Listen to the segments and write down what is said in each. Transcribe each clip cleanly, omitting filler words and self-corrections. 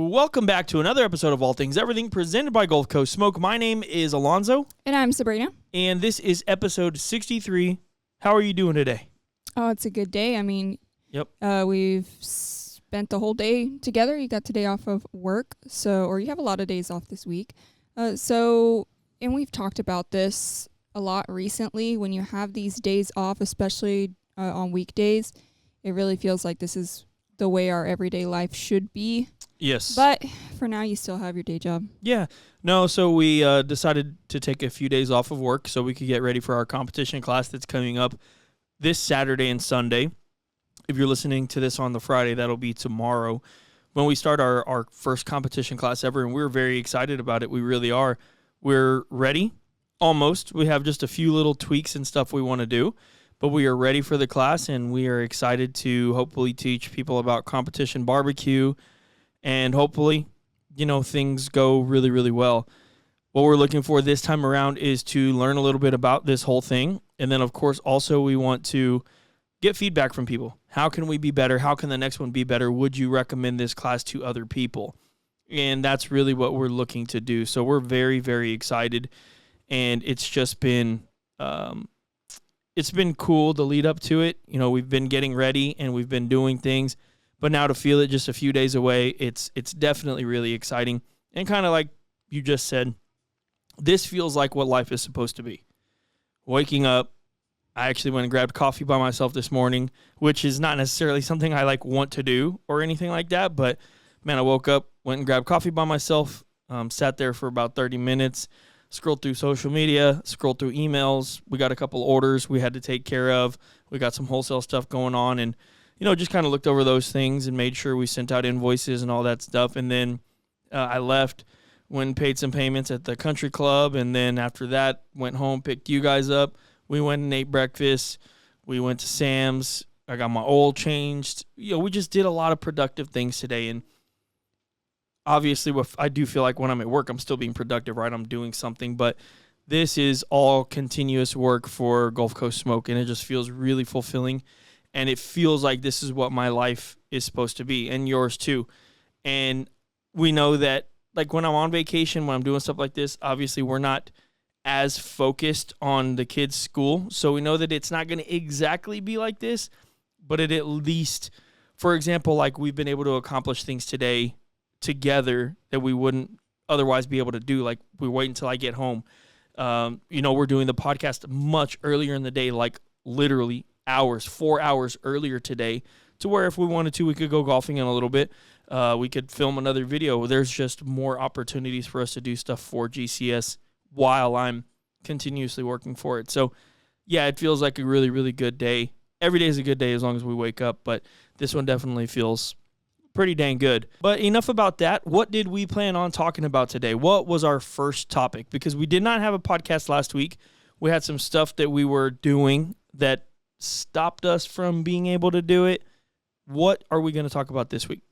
Welcome back to another episode of All Things Everything, presented by Gulf Coast Smoke. My name is Alonzo. And I'm Sabrina. And this is episode 63. How are you doing today? Oh, it's a good day. I mean, Yep. We've spent the whole day together. You got today off of work, or you have a lot of days off this week. And we've talked about this a lot recently. When you have these days off, especially on weekdays, it really feels like this is the way our everyday life should be. Yes. But for now, you still have your day job. Yeah. No, so we decided to take a few days off of work so we could get ready for our competition class that's coming up this Saturday and Sunday. If you're listening to this on the Friday, that'll be tomorrow when we start our first competition class ever, and we're very excited about it. We really are. We're ready, almost. We have just a few little tweaks and stuff we want to do, but we are ready for the class, and we are excited to hopefully teach people about competition barbecue, and hopefully, things go really, really well. What we're looking for this time around is to learn a little bit about this whole thing, and then, of course, also we want to get feedback from people. How can we be better? How can the next one be better? Would you recommend this class to other people? And that's really what we're looking to do. So we're very, very excited, and it's just been it's been cool the lead up to it. We've been getting ready and we've been doing things, but now to feel it just a few days away, it's definitely really exciting. And kind of like you just said, this feels like what life is supposed to be. Waking up, I actually went and grabbed coffee by myself this morning, which is not necessarily something I want to do or anything like that. But man, I woke up, went and grabbed coffee by myself, sat there for about 30 minutes, scrolled through social media, scrolled through emails. We got a couple orders we had to take care of. We got some wholesale stuff going on, and just kind of looked over those things and made sure we sent out invoices and all that stuff. And then I left, went and paid some payments at the country club, and then after that went home, picked you guys up. We went and ate breakfast. We went to Sam's. I got my oil changed. We just did a lot of productive things today. And obviously, I do feel like when I'm at work, I'm still being productive, right? I'm doing something. But this is all continuous work for Gulf Coast Smoke, and it just feels really fulfilling. And it feels like this is what my life is supposed to be, and yours too. And we know that, when I'm on vacation, when I'm doing stuff like this, obviously we're not as focused on the kids' school. So we know that it's not going to exactly be like this, but it at least, for example, we've been able to accomplish things today together that we wouldn't otherwise be able to do. We wait until I get home. We're doing the podcast much earlier in the day, literally 4 hours earlier today, to where if we wanted to, we could go golfing in a little bit. We could film another video. There's just more opportunities for us to do stuff for GCS while I'm continuously working for it. So, yeah, it feels like a really, really good day. Every day is a good day as long as we wake up, but this one definitely feels pretty dang good. But enough about that. What did we plan on talking about today? What was our first topic? Because we did not have a podcast last week. We had some stuff that we were doing that stopped us from being able to do it. What are we going to talk about this week?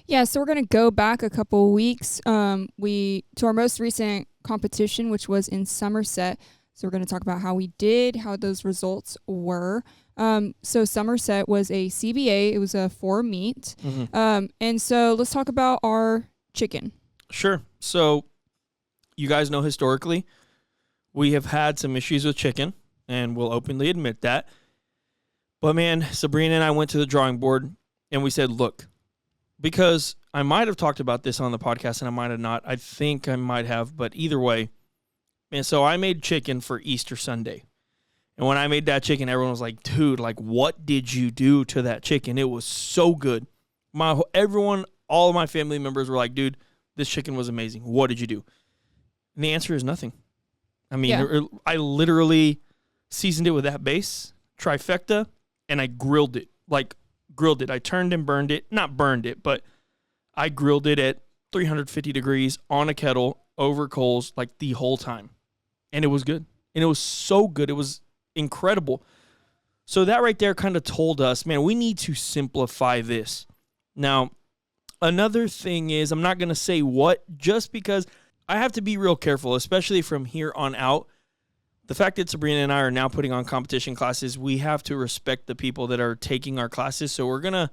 Yeah, so we're going to go back a couple weeks to our most recent competition, which was in Somerset. So we're going to talk about how we did, how those results were. So Somerset was a CBA. It was a 4 meet. Mm-hmm. And so let's talk about our chicken. Sure. So you guys know historically we have had some issues with chicken, and we'll openly admit that. But man, Sabrina and I went to the drawing board and we said, look, because I might have talked about this on the podcast and I might have not. I think I might have, but either way. And so I made chicken for Easter Sunday. And when I made that chicken, everyone was like, dude, what did you do to that chicken? It was so good. All of my family members were like, dude, this chicken was amazing. What did you do? And the answer is nothing. I mean, I literally seasoned it with that base, trifecta, and I grilled it. I turned and burned it. Not burned it, but I grilled it at 350 degrees on a kettle over coals the whole time. And it was good. And it was so good. It was incredible. So that right there kind of told us, man, we need to simplify this. Now, another thing is, I'm not going to say what, just because I have to be real careful, especially from here on out. The fact that Sabrina and I are now putting on competition classes, we have to respect the people that are taking our classes. So we're going to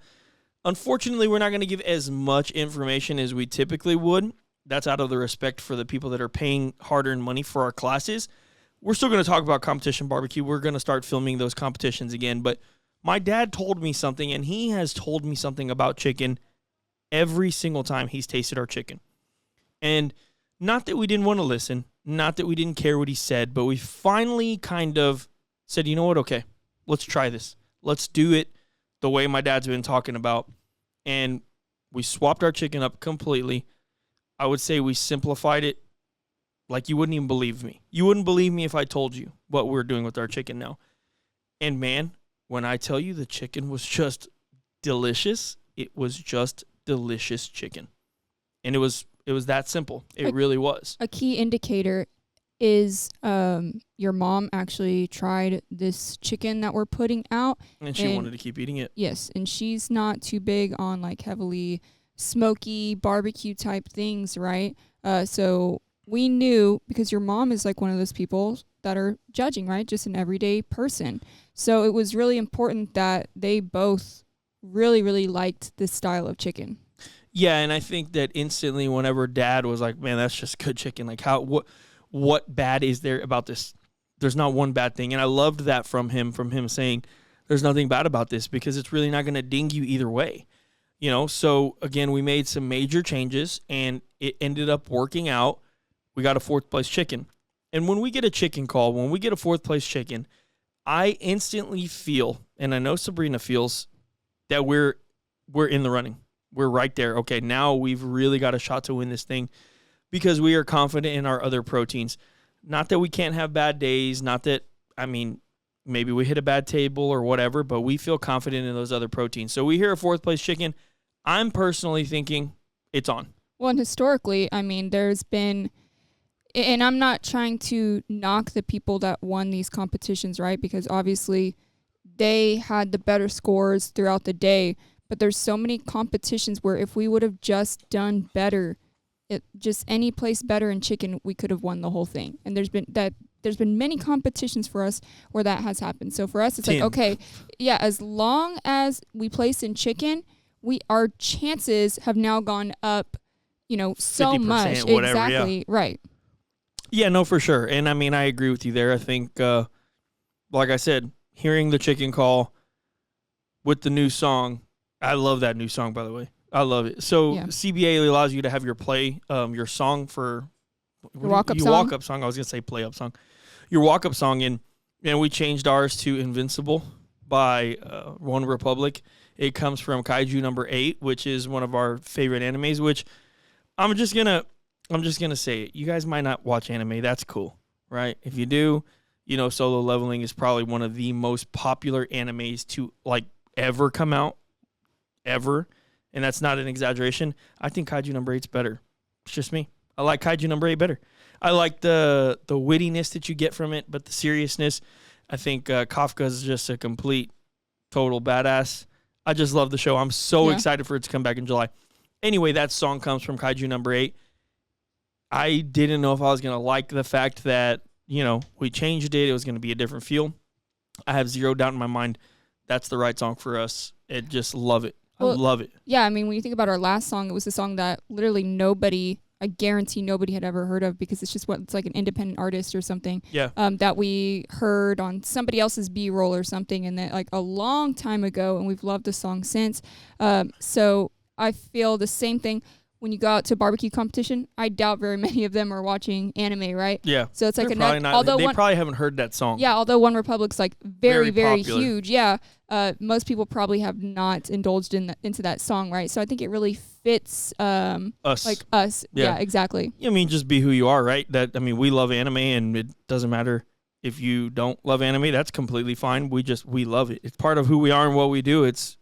Unfortunately, we're not going to give as much information as we typically would. That's out of the respect for the people that are paying hard-earned money for our classes. We're still going to talk about competition barbecue. We're going to start filming those competitions again. But my dad told me something, and he has told me something about chicken every single time he's tasted our chicken. And not that we didn't want to listen, not that we didn't care what he said, but we finally kind of said, you know what, okay, let's try this. Let's do it the way my dad's been talking about. And we swapped our chicken up completely. I would say we simplified it like you wouldn't even believe me. You wouldn't believe me if I told you what we're doing with our chicken now. And man, when I tell you the chicken was just delicious, it was just delicious chicken. And it was that simple. It really was. A key indicator is your mom actually tried this chicken that we're putting out. And she wanted to keep eating it. Yes, and she's not too big on like heavily smoky barbecue type things, right? So we knew, because your mom is like one of those people that are judging, right? Just an everyday person. So it was really important that they both really, really liked this style of chicken. Yeah, and I think that instantly whenever Dad was like, man, that's just good chicken. Like, what bad is there about this? There's not one bad thing. And I loved that from him saying, there's nothing bad about this because it's really not going to ding you either way. You know, so again, we made some major changes and it ended up working out. We got a 4th place chicken. And when we get a chicken call, when we get a 4th place chicken, I instantly feel, and I know Sabrina feels, that we're in the running. We're right there. Okay, now we've really got a shot to win this thing because we are confident in our other proteins. Not that we can't have bad days, not that, I mean, maybe we hit a bad table or whatever, but we feel confident in those other proteins. So we hear a 4th place chicken. I'm personally thinking it's on. Well, and historically, I mean, there's been, and I'm not trying to knock the people that won these competitions, right? Because obviously they had the better scores throughout the day, but there's so many competitions where if we would have just done better, just any place better in chicken, we could have won the whole thing. And there's been many competitions for us where that has happened. So for us, it's like, okay, yeah, as long as we place in chicken, our chances have now gone up, so much. Whatever, exactly, yeah. Right. Yeah, no, for sure. And I mean, I agree with you there. I think, like I said, hearing the chicken call with the new song, I love that new song, by the way. I love it. So yeah. CBA allows you to have your your song for your walk-up song. Walk-up song. I was going to say play-up song. Your walk-up song, and we changed ours to Invincible by One Republic. It comes from Kaiju number 8, which is one of our favorite animes, which I'm just gonna say it. You guys might not watch anime. That's cool, right? If you do, Solo Leveling is probably one of the most popular animes to ever come out, ever. And that's not an exaggeration. I think Kaiju number 8's better. It's just me. I like Kaiju number 8 better. I like the wittiness that you get from it, but the seriousness. I think Kafka is just a complete, total badass. I just love the show. I'm so excited for it to come back in July. Anyway, that song comes from Kaiju number 8. I didn't know if I was going to like the fact that, we changed it. It was going to be a different feel. I have zero doubt in my mind that's the right song for us. I just love it. I love it. Yeah, I mean, when you think about our last song, it was a song that literally I guarantee nobody had ever heard of because it's like an independent artist or something. Yeah. That we heard on somebody else's B-roll or something, and that like a long time ago, and we've loved the song since. So I feel the same thing. When you go out to barbecue competition, I doubt very many of them are watching anime, right? Yeah. So it's like they probably haven't heard that song. Yeah, although One Republic's like very, very huge. Yeah. Most people probably have not indulged into that song, right? So I think it really fits us. Like us. Yeah, exactly. I mean, just be who you are, right? We love anime, and it doesn't matter if you don't love anime. That's completely fine. We love it. It's part of who we are and what we do. It's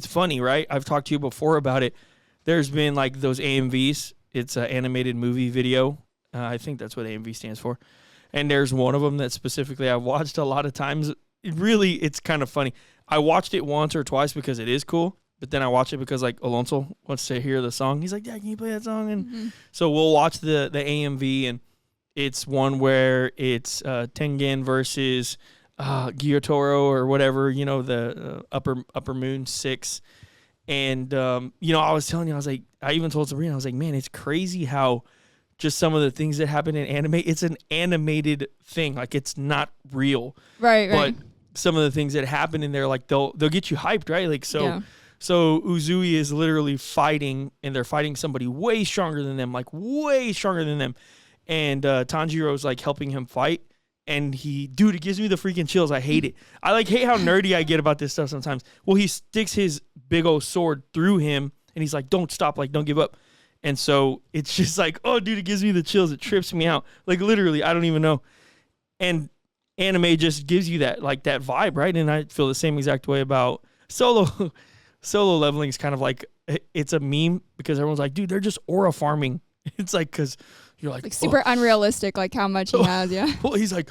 funny, right? I've talked to you before about it. There's been like those AMVs. It's an animated movie video. I think that's what AMV stands for. And there's one of them that specifically I've watched a lot of times. It's kind of funny. I watched it once or twice because it is cool, but then I watch it because like Alonso wants to hear the song. He's like, "Dad, can you play that song?" And so we'll watch the AMV, and it's one where it's Tengen versus Gyotaro or whatever, the Upper Moon 6. And, I was telling you, I even told Sabrina, I was like, man, it's crazy how just some of the things that happen in anime, it's an animated thing. Like, it's not real. Right. But some of the things that happen in there, like, they'll get you hyped, right? Like, so Uzui is literally fighting, and they're fighting somebody way stronger than them, like, way stronger than them. And Tanjiro's, like, helping him fight. And it gives me the freaking chills. I hate it. I hate how nerdy I get about this stuff sometimes. Well, he sticks his big old sword through him, and he's like, don't stop, like, don't give up. And so it's just like, oh, dude, it gives me the chills. It trips me out. Like, literally, I don't even know. And anime just gives you that, like, that vibe, right? And I feel the same exact way about solo. Solo leveling is kind of like, it's a meme because everyone's like, dude, they're just aura farming. It's like, because you're like super unrealistic, like how much he has. Yeah. Well, he's like,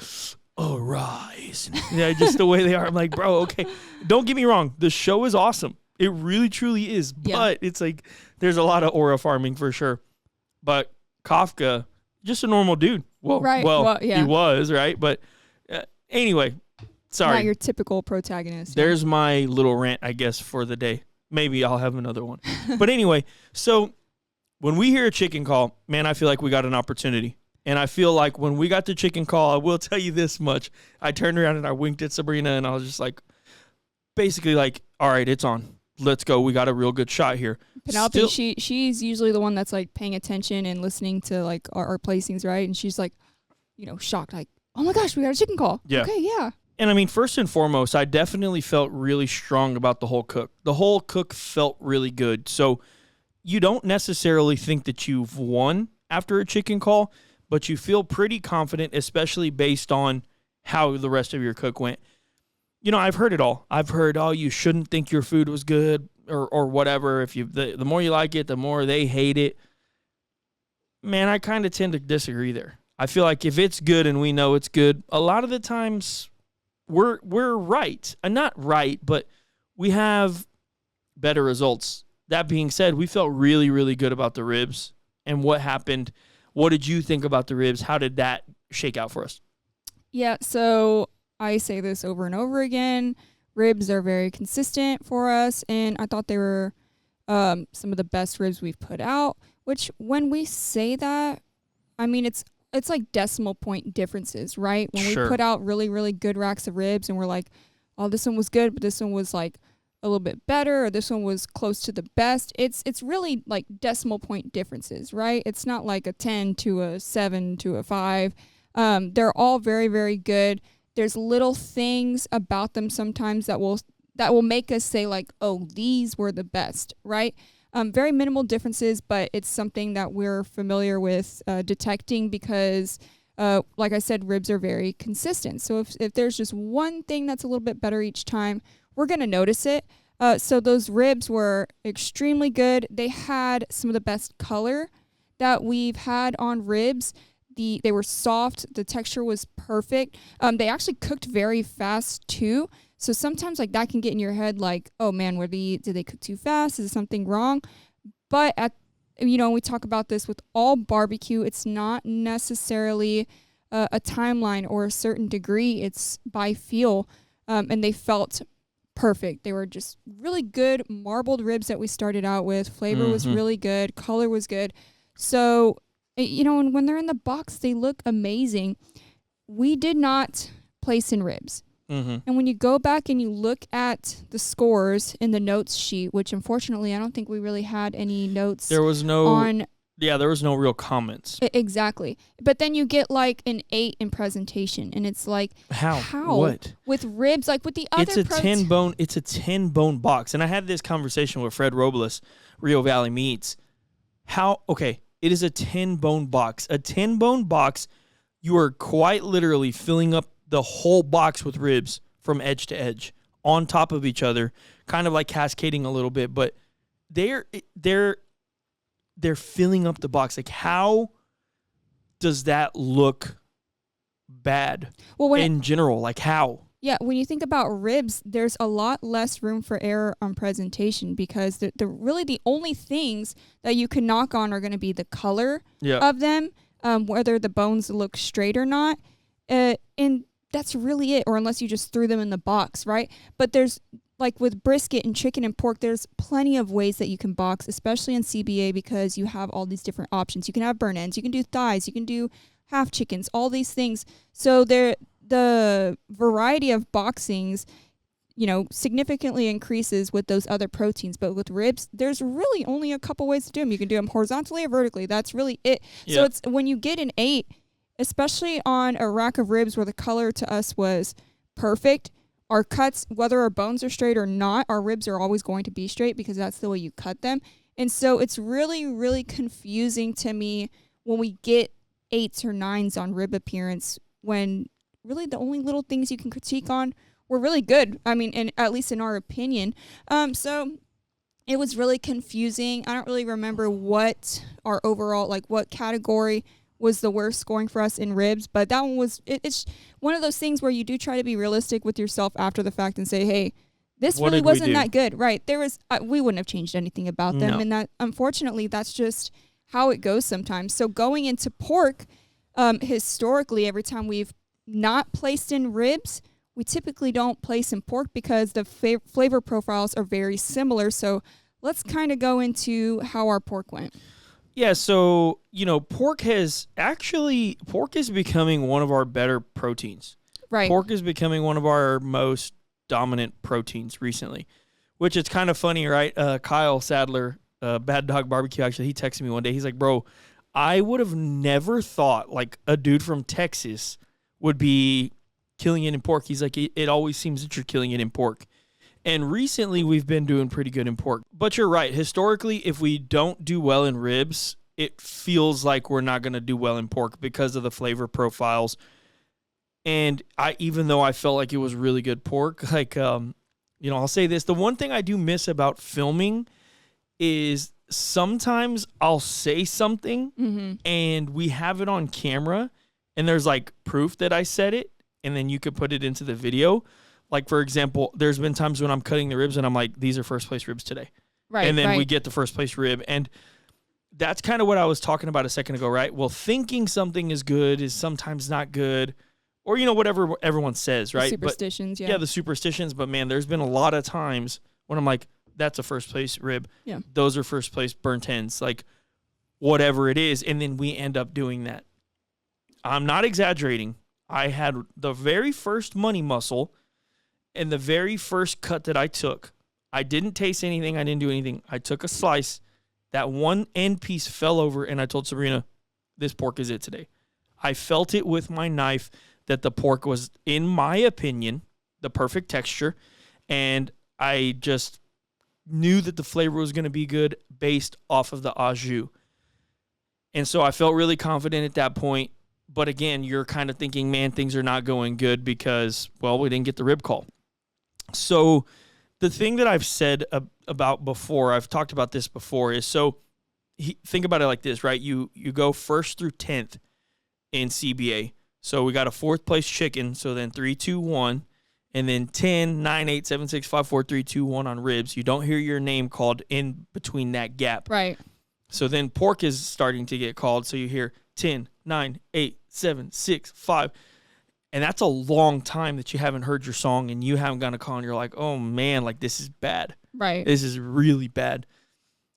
oh, rise. Yeah, just the way they are. I'm like, bro, okay. Don't get me wrong. The show is awesome. It really, truly is. But it's like, there's a lot of aura farming for sure. But Kafka, just a normal dude. Well, he was, right? But anyway, sorry. Not your typical protagonist. There's my little rant, I guess, for the day. Maybe I'll have another one. But anyway, so when we hear a chicken call, man, I feel like we got an opportunity. And I feel like when we got the chicken call, I will tell you this much. I turned around and I winked at Sabrina, and I was just like, basically like, all right, it's on. Let's go. We got a real good shot here. Penelope, she's usually the one that's like paying attention and listening to like our placings, right? And she's like, shocked, like, oh my gosh, we got a chicken call. Yeah. Okay, yeah. And I mean, first and foremost, I definitely felt really strong about the whole cook. The whole cook felt really good. So you don't necessarily think that you've won after a chicken call, but you feel pretty confident, especially based on how the rest of your cook went. I've heard it all. I've heard, oh, you shouldn't think your food was good or whatever. If the more you like it, the more they hate it. Man, I kind of tend to disagree there. I feel like if it's good and we know it's good, a lot of the times we're right. Not right, but we have better results. That being said, we felt really, really good about the ribs and what happened. What did you think about the ribs? How did that shake out for us? Yeah, so I say this over and over again. Ribs are very consistent for us, and I thought they were some of the best ribs we've put out, which when we say that, I mean, it's like decimal point differences, right? When we put out really, really good racks of ribs and we're like, oh, this one was good, but this one was like a little bit better, or this one was close to the best. It's really like decimal point differences, right? It's not like a 10 to a 7 to a 5. They're all very, very good. There's little things about them sometimes that will make us say like, oh, these were the best, right? Very minimal differences, but it's something that we're familiar with detecting because, like I said, ribs are very consistent. So if there's just one thing that's a little bit better each time, we're going to notice it. So those ribs were extremely good. They had some of the best color that we've had on ribs. They were soft. The texture was perfect. They actually cooked very fast too. So sometimes like that can get in your head like, oh man, did they cook too fast? Is something wrong? But we talk about this with all barbecue. It's not necessarily a timeline or a certain degree. It's by feel. And they felt perfect. They were just really good marbled ribs that we started out with. Flavor was really good. Color was good. So, and when they're in the box, they look amazing. We did not place in ribs. And when you go back and you look at the scores in the notes sheet, which unfortunately I don't think we really had any notes. There was no real comments. Exactly. But then you get like an 8 in presentation, and it's like how? What? With ribs, like with the other It's a 10 bone box. And I had this conversation with Fred Robles, Rio Valley Meats. It is a 10 bone box. A 10 bone box, you are quite literally filling up the whole box with ribs from edge to edge on top of each other, kind of like cascading a little bit, but they're filling up the box. Like, how does that look bad in general? Like, how? Yeah, when you think about ribs, there's a lot less room for error on presentation because really the only things that you can knock on are going to be the color of them, whether the bones look straight or not. And that's really it, or unless you just threw them in the box, right? But there's like with brisket and chicken and pork, there's plenty of ways that you can box, especially in CBA, because you have all these different options. You can have burn ends, you can do thighs, you can do half chickens, all these things. So the variety of boxings, significantly increases with those other proteins. But with ribs, there's really only a couple ways to do them. You can do them horizontally or vertically. That's really it. Yeah. So it's when you get an 8, especially on a rack of ribs where the color to us was perfect, our cuts, whether our bones are straight or not, our ribs are always going to be straight because that's the way you cut them. And so it's really, really confusing to me when we get 8s or 9s on rib appearance, when really the only little things you can critique on were really good. I mean, and at least in our opinion. So it was really confusing. I don't really remember what our overall, like what category was the worst scoring for us in ribs, but that one was, it's one of those things where you do try to be realistic with yourself after the fact and say, hey, this really wasn't that good. Right. There was, we wouldn't have changed anything about them. No. And that, unfortunately, that's just how it goes sometimes. So going into pork, historically, every time we've not placed in ribs, we typically don't place in pork because the flavor profiles are very similar. So let's kind of go into how our pork went. Yeah, so, pork is becoming one of our better proteins. Right. Pork is becoming one of our most dominant proteins recently, which it's kind of funny, right? Kyle Sadler, Bad Dog Barbecue, actually, he texted me one day. He's like, bro, I would have never thought, like, a dude from Texas would be killing it in pork. He's like, it always seems that you're killing it in pork. And recently we've been doing pretty good in pork. But you're right. Historically, if we don't do well in ribs, it feels like we're not going to do well in pork because of the flavor profiles. And even though I felt like it was really good pork, like, I'll say this. The one thing I do miss about filming is sometimes I'll say something and we have it on camera and there's like proof that I said it, and then you could put it into the video. Like, for example, there's been times when I'm cutting the ribs and I'm like, these are first place ribs today. Right. And then we get the first place rib. And that's kind of what I was talking about a second ago, right? Well, thinking something is good is sometimes not good, or, whatever everyone says, right? The superstitions, Yeah, the superstitions. But, man, there's been a lot of times when I'm like, that's a first place rib. Yeah. Those are first place burnt ends, like whatever it is. And then we end up doing that. I'm not exaggerating. I had the very first money muscle and the very first cut that I took. I didn't taste anything. I didn't do anything. I took a slice. That one end piece fell over, and I told Sabrina, this pork is it today. I felt it with my knife that the pork was, in my opinion, the perfect texture, and I just knew that the flavor was going to be good based off of the au jus. And so I felt really confident at that point. But again, you're kind of thinking, man, things are not going good because, well, we didn't get the rib call. So the thing that I've said about before, I've talked about this before, is think about it like this, right? You go 1st through 10th in CBA. So we got a 4th place chicken. So then 3, 2, 1. And then 10, 9, 8, 7, 6, 5, 4, 3, 2, 1 on ribs. You don't hear your name called in between that gap. Right. So then pork is starting to get called. So you hear 10, 9, 8, 7, 6, 5. And that's a long time that you haven't heard your song and you haven't gotten a call and you're like, oh man, like this is bad. Right. This is really bad.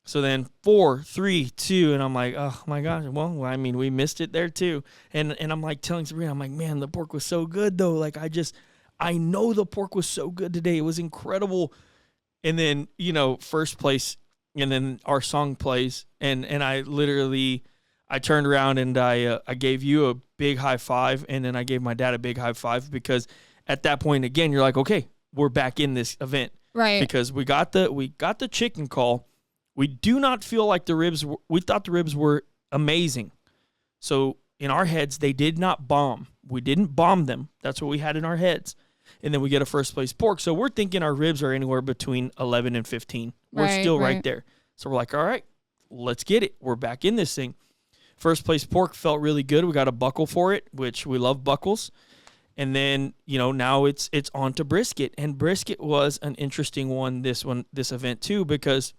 So then 4, 3, 2, and I'm like, oh my gosh. Well, I mean, we missed it there too. And I'm like telling Sabrina, I'm like, man, the pork was so good though. Like I know the pork was so good today. It was incredible. And then, first place, and then our song plays, and I turned around and I gave you a big high five, and then I gave my dad a big high five, because at that point, again, you're like, okay, we're back in this event. Right. Because we got the chicken call. We do not feel like we thought the ribs were amazing. So in our heads, they did not bomb. We didn't bomb them. That's what we had in our heads. And then we get a first place pork. So we're thinking our ribs are anywhere between 11 and 15. We're still right there. So we're like, all right, let's get it. We're back in this thing. First place pork felt really good. We got a buckle for it, which we love buckles. And then, now it's on to brisket. And brisket was an interesting one, this event too, because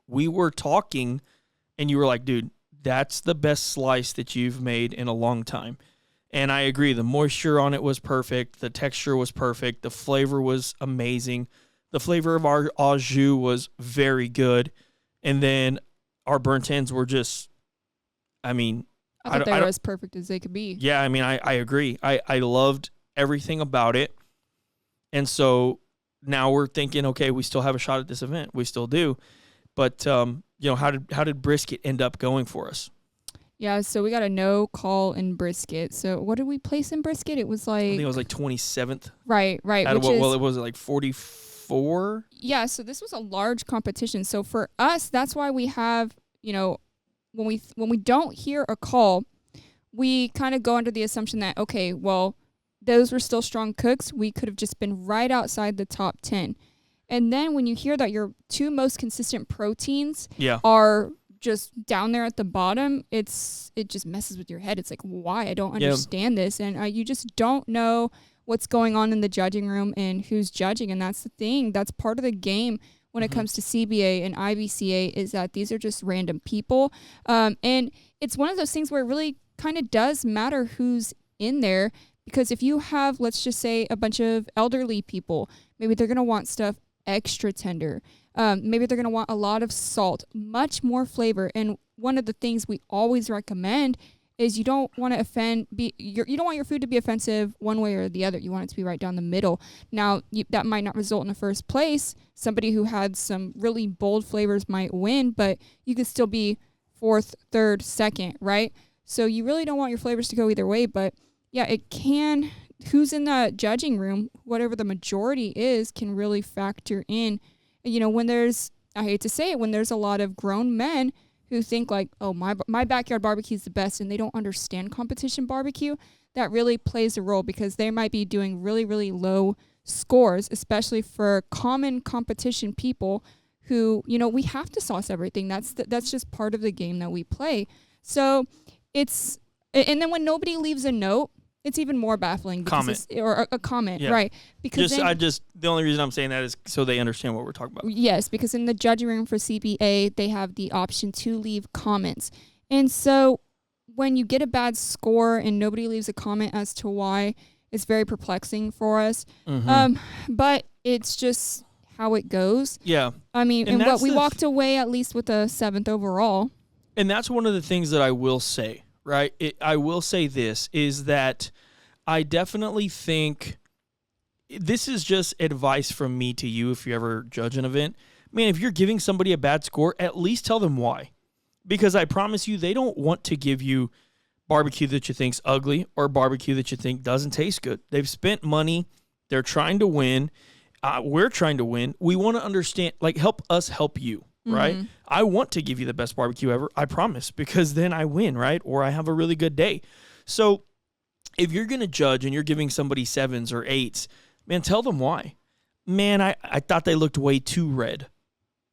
we were talking and you were like, dude, that's the best slice that you've made in a long time. And I agree. The moisture on it was perfect. The texture was perfect. The flavor was amazing. The flavor of our au jus was very good. And then our burnt ends were just, I mean, I thought they were as perfect as they could be. yeah, I mean, I agree. I loved everything about it. And so now we're thinking, okay, we still have a shot at this event. We still do. But, how did brisket end up going for us? Yeah, so we got a no call in brisket. So what did we place in brisket? It was I like... think it was like 27th. Right. Out of it was like 44? Yeah, so this was a large competition. So for us, that's why we have, when we don't hear a call, we kind of go under the assumption that, okay, well, those were still strong cooks. We could have just been right outside the top 10. And then when you hear that your two most consistent proteins are just down there at the bottom, it just messes with your head. It's like, why? I don't understand this. And you just don't know what's going on in the judging room and who's judging. And that's the thing. That's part of the game when it comes to CBA and IBCA, is that these are just random people. And it's one of those things where it really kind of does matter who's in there, because if you have, let's just say, a bunch of elderly people, maybe they're going to want stuff extra tender. Maybe they're going to want a lot of salt, much more flavor. And one of the things we always recommend is you don't want to you don't want your food to be offensive one way or the other. You want it to be right down the middle. Now, that might not result in the first place. Somebody who had some really bold flavors might win, but you could still be fourth, third, second, right? So you really don't want your flavors to go either way. But yeah, it can. Who's in the judging room, whatever the majority is, can really factor in. When there's, I hate to say it, when there's a lot of grown men who think like, oh, my backyard barbecue is the best, and they don't understand competition barbecue, that really plays a role, because they might be doing really, really low scores, especially for common competition people who, we have to sauce everything. That's just part of the game that we play. So and then when nobody leaves a note, it's even more baffling. Or a comment, right? Because the only reason I'm saying that is so they understand what we're talking about. Yes, because in the judging room for CBA, they have the option to leave comments. And so when you get a bad score and nobody leaves a comment as to why, it's very perplexing for us. But it's just how it goes. Yeah. I mean, and what we walked away at least with a 7th overall. And that's one of the things that I will say. Right. I will say this is that I definitely think this is just advice from me to you. If you ever judge an event, man, if you're giving somebody a bad score, at least tell them why, because I promise you, they don't want to give you barbecue that you think's ugly or barbecue that you think doesn't taste good. They've spent money. They're trying to win. We're trying to win. We want to understand, help us help you. Right? I want to give you the best barbecue ever, I promise, because then I win, right? Or I have a really good day. So if you're going to judge and you're giving somebody 7s or 8s, man, tell them why. Man, I thought they looked way too red.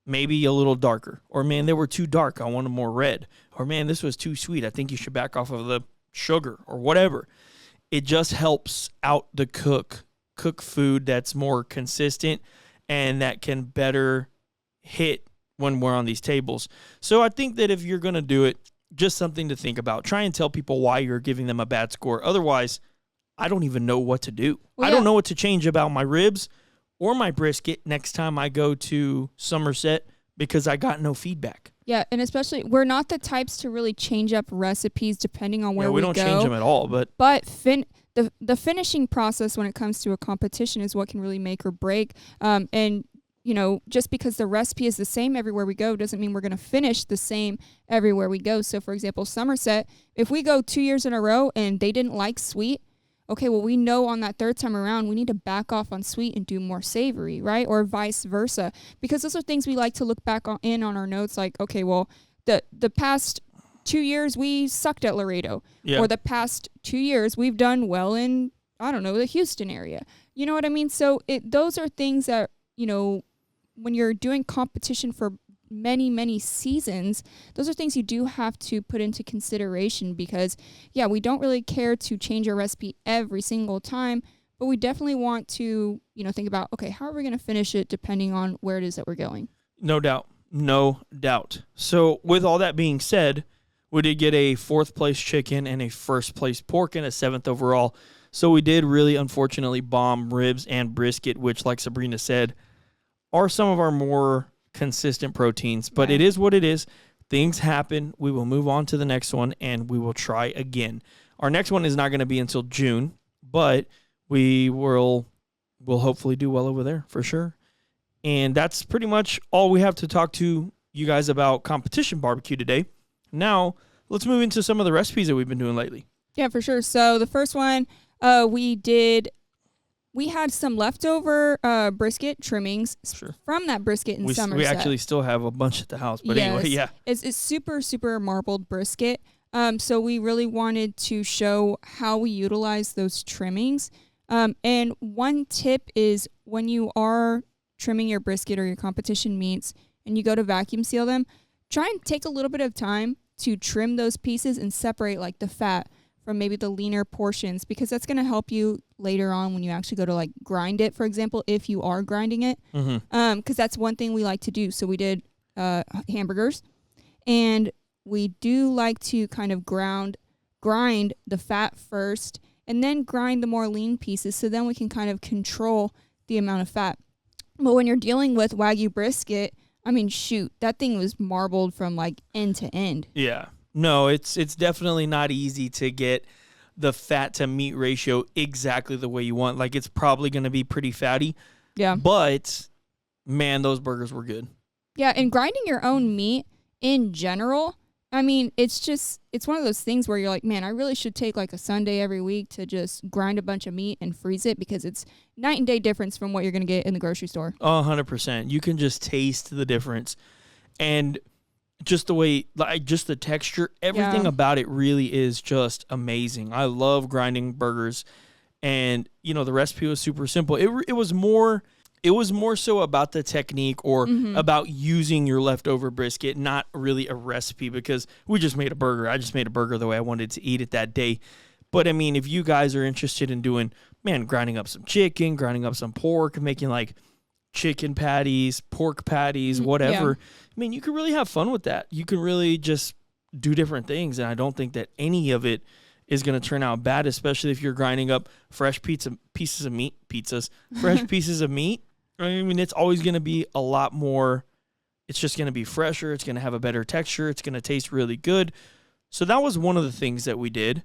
Maybe a little darker. Or, man, they were too dark. I want them more red. Or, man, this was too sweet. I think you should back off of the sugar or whatever. It just helps out the cook food that's more consistent and that can better hit when we're on these tables. So I think that if you're going to do it, just something to think about. Try and tell people why you're giving them a bad score. Otherwise, I don't even know what to do. I don't know what to change about my ribs or my brisket next time I go to Somerset, because I got no feedback. Yeah, and especially, we're not the types to really change up recipes depending on where we go. We don't change them at all. But the finishing process when it comes to a competition is what can really make or break. And just because the recipe is the same everywhere we go doesn't mean we're going to finish the same everywhere we go. So, for example, Somerset, if we go 2 years in a row and they didn't like sweet, okay, well, we know on that third time around, we need to back off on sweet and do more savory, right? Or vice versa. Because those are things we like to look back on our notes, like, okay, well, the past 2 years we sucked at Laredo. Yeah. Or the past 2 years we've done well in, I don't know, the Houston area. You know what I mean? So those are things that, when you're doing competition for many, many seasons, those are things you do have to put into consideration, because, yeah, we don't really care to change our recipe every single time, but we definitely want to, think about, okay, how are we going to finish it depending on where it is that we're going? No doubt. No doubt. So with all that being said, we did get a 4th place chicken and a 1st place pork and a 7th overall. So we did really, unfortunately, bomb ribs and brisket, which, like Sabrina said, are some of our more consistent proteins, but Right. it is what it is. Things happen. We will move on to the next one, and we will try again. Our next one is not going to be until June, but we'll hopefully do well over there for sure. And that's pretty much all we have to talk to you guys about competition barbecue today. Now, let's move into some of the recipes that we've been doing lately. Yeah, for sure. So the first one we had some leftover brisket trimmings Sure. from that brisket in Somerset. We actually still have a bunch at the house, but anyway, yeah. It's super, super marbled brisket. So we really wanted to show how we utilize those trimmings. And one tip is when you are trimming your brisket or your competition meats and you go to vacuum seal them, try and take a little bit of time to trim those pieces and separate like the fat from maybe the leaner portions, because that's going to help you later on when you actually go to like grind it, for example, if you are grinding it. Because that's one thing we like to do. So we did hamburgers, and we do like to kind of grind the fat first and then grind the more lean pieces, so then we can kind of control the amount of fat. But when you're dealing with Wagyu brisket, I mean, shoot, that thing was marbled from like end to end. Yeah. No, it's definitely not easy to get the fat to meat ratio exactly the way you want. Like, it's probably going to be pretty fatty. Yeah. But, man, those burgers were good. Yeah, and grinding your own meat in general, I mean, it's one of those things where you're like, man, I really should take like a Sunday every week to just grind a bunch of meat and freeze it, because it's night and day difference from what you're going to get in the grocery store. 100%. You can just taste the difference. And just the way, like, just the texture, everything about it really is just amazing. I love grinding burgers. And, the recipe was super simple. It was more so about the technique or about using your leftover brisket, not really a recipe, because we just made a burger. I just made a burger the way I wanted to eat it that day. But, I mean, if you guys are interested in doing, grinding up some chicken, grinding up some pork, making like chicken patties, pork patties, whatever, you can really have fun with that. You can really just do different things. And I don't think that any of it is going to turn out bad, especially if you're grinding up fresh pieces of meat. I mean, it's always going to be a lot more. It's just going to be fresher. It's going to have a better texture. It's going to taste really good. So that was one of the things that we did.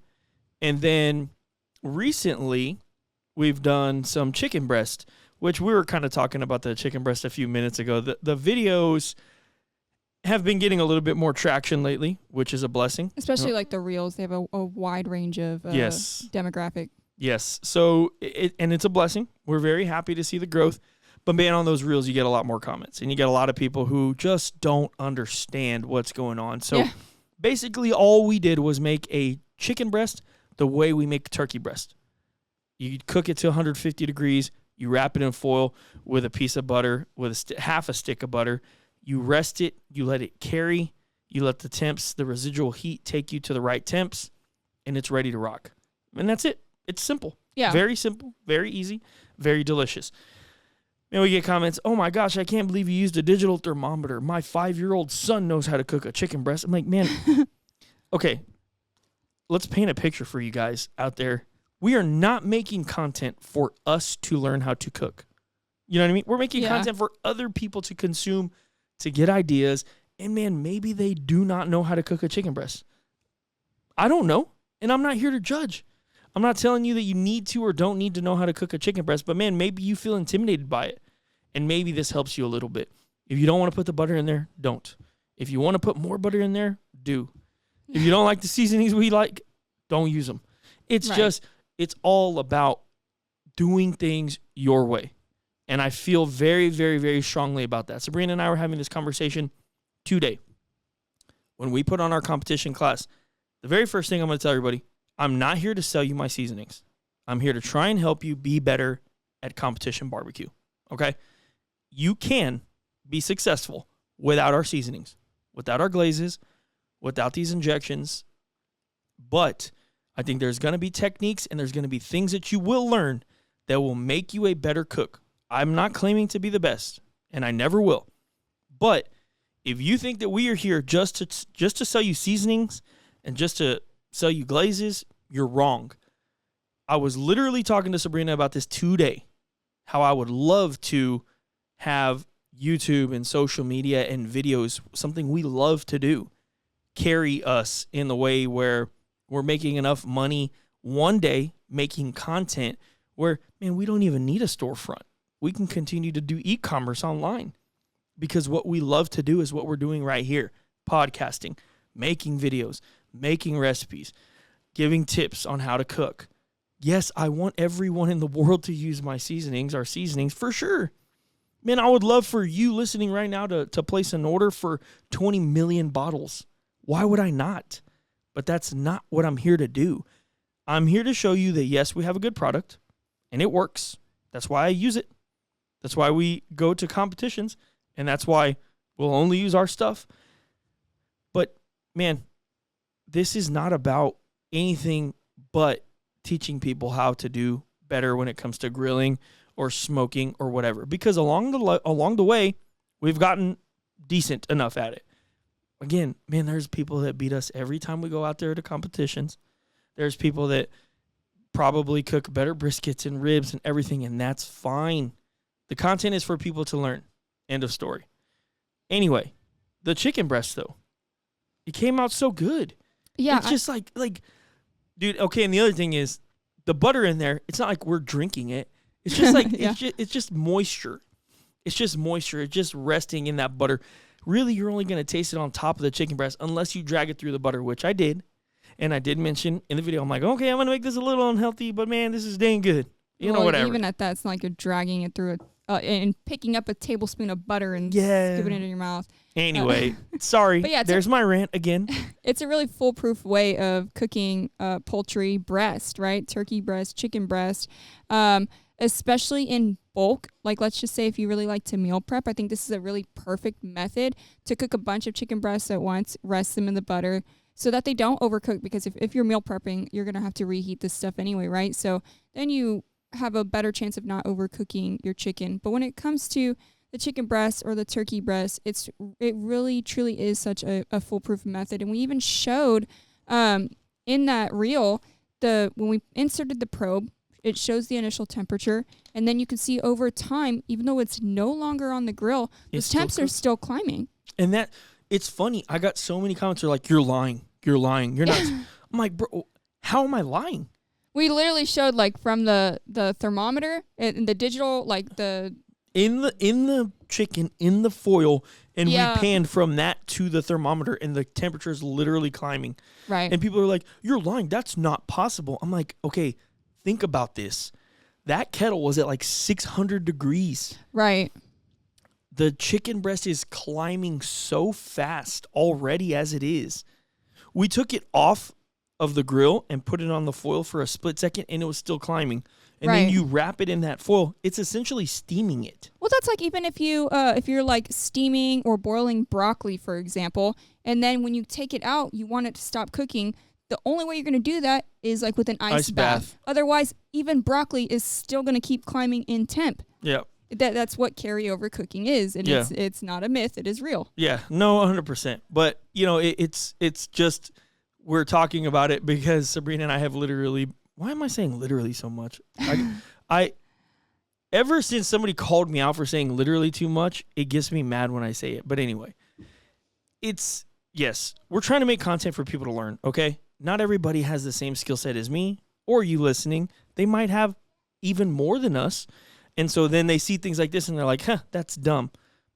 And then recently, we've done some chicken breast, which we were kind of talking about the chicken breast a few minutes ago. The videos have been getting a little bit more traction lately, which is a blessing. Especially like the reels. They have a wide range of demographic. Yes. So, it's a blessing. We're very happy to see the growth. But, man, on those reels, you get a lot more comments. And you get a lot of people who just don't understand what's going on. So, basically, all we did was make a chicken breast the way we make turkey breast. You cook it to 150 degrees. You wrap it in foil with a piece of butter, with half a stick of butter. You rest it. You let it carry. You let the residual heat take you to the right temps, and it's ready to rock. And that's it. It's simple. Yeah. Very simple, very easy, very delicious. And we get comments, oh my gosh, I can't believe you used a digital thermometer. My 5-year-old son knows how to cook a chicken breast. I'm like, man, okay, let's paint a picture for you guys out there. We are not making content for us to learn how to cook. You know what I mean? We're making content for other people to consume, to get ideas. And man, maybe they do not know how to cook a chicken breast. I don't know. And I'm not here to judge. I'm not telling you that you need to or don't need to know how to cook a chicken breast, but man, maybe you feel intimidated by it. And maybe this helps you a little bit. If you don't want to put the butter in there, don't. If you want to put more butter in there, do. If you don't like the seasonings we like, don't use them. It's it's all about doing things your way. And I feel very, very, very strongly about that. Sabrina and I were having this conversation today. When we put on our competition class, the very first thing I'm going to tell everybody, I'm not here to sell you my seasonings. I'm here to try and help you be better at competition barbecue. Okay? You can be successful without our seasonings, without our glazes, without these injections. But I think there's going to be techniques and there's going to be things that you will learn that will make you a better cook. I'm not claiming to be the best, and I never will. But if you think that we are here just to sell you seasonings and just to sell you glazes, you're wrong. I was literally talking to Sabrina about this today, how I would love to have YouTube and social media and videos, something we love to do, carry us in the way where we're making enough money one day making content where, man, we don't even need a storefront. We can continue to do e-commerce online because what we love to do is what we're doing right here, podcasting, making videos, making recipes, giving tips on how to cook. Yes, I want everyone in the world to use our seasonings for sure. Man, I would love for you listening right now to place an order for 20 million bottles. Why would I not? But that's not what I'm here to do. I'm here to show you that, yes, we have a good product, and it works. That's why I use it. That's why we go to competitions, and that's why we'll only use our stuff. But, man, this is not about anything but teaching people how to do better when it comes to grilling or smoking or whatever. Because along the way, we've gotten decent enough at it. Again, man, there's people that beat us every time we go out there to competitions. There's people that probably cook better briskets and ribs and everything, and that's fine. The content is for people to learn. End of story. Anyway, the chicken breast, though, it came out so good. Yeah. It's just like, dude, okay, and the other thing is the butter in there, it's not like we're drinking it. It's just like, Yeah. it's just moisture. It's just moisture. It's just resting in that butter. Really, you're only going to taste it on top of the chicken breast unless you drag it through the butter, which I did. And I did mention in the video, I'm like, okay, I'm going to make this a little unhealthy, but man, this is dang good. Whatever. Even at that, it's not like you're dragging it through and picking up a tablespoon of butter and scooping it in your mouth. Anyway, sorry. But yeah, there's my rant again. It's a really foolproof way of cooking poultry breast, right? Turkey breast, chicken breast, especially in bulk. Like, let's just say if you really like to meal prep, I think this is a really perfect method to cook a bunch of chicken breasts at once, rest them in the butter so that they don't overcook, because if you're meal prepping, you're going to have to reheat this stuff anyway, right? So then you have a better chance of not overcooking your chicken. But when it comes to the chicken breast or the turkey breast, it really truly is such a foolproof method. And we even showed in that reel, when we inserted the probe, it shows the initial temperature, and then you can see over time, even though it's no longer on the grill, the temps are still climbing. And that, it's funny. I got so many comments that are like, you're lying. You're lying. You're not. I'm like, bro, how am I lying? We literally showed like from the thermometer and the digital, like the in the chicken in the foil, and Yeah. we panned from that to the thermometer, and the temperature is literally climbing. right. And people are like, you're lying. That's not possible. I'm like, okay, think about this. That kettle was at like 600 degrees. Right. The chicken breast is climbing so fast already as it is. We took it off of the grill and put it on the foil for a split second, and it was still climbing. And then Right. you wrap it in that foil. It's essentially steaming it. Well, that's like even if you're like steaming or boiling broccoli, for example, and then when you take it out, you want it to stop cooking. The only way you're going to do that is like with an ice bath. Otherwise, even broccoli is still going to keep climbing in temp. Yeah. That's what carryover cooking is, and Yeah. it's not a myth; it is real. Yeah. No, 100%. But, it's just, we're talking about it because Sabrina and I have literally, why am I saying literally so much? I ever since somebody called me out for saying literally too much, it gets me mad when I say it. But anyway, yes, we're trying to make content for people to learn, okay? Not everybody has the same skill set as me or you listening. They might have even more than us. And so then they see things like this and they're like, that's dumb.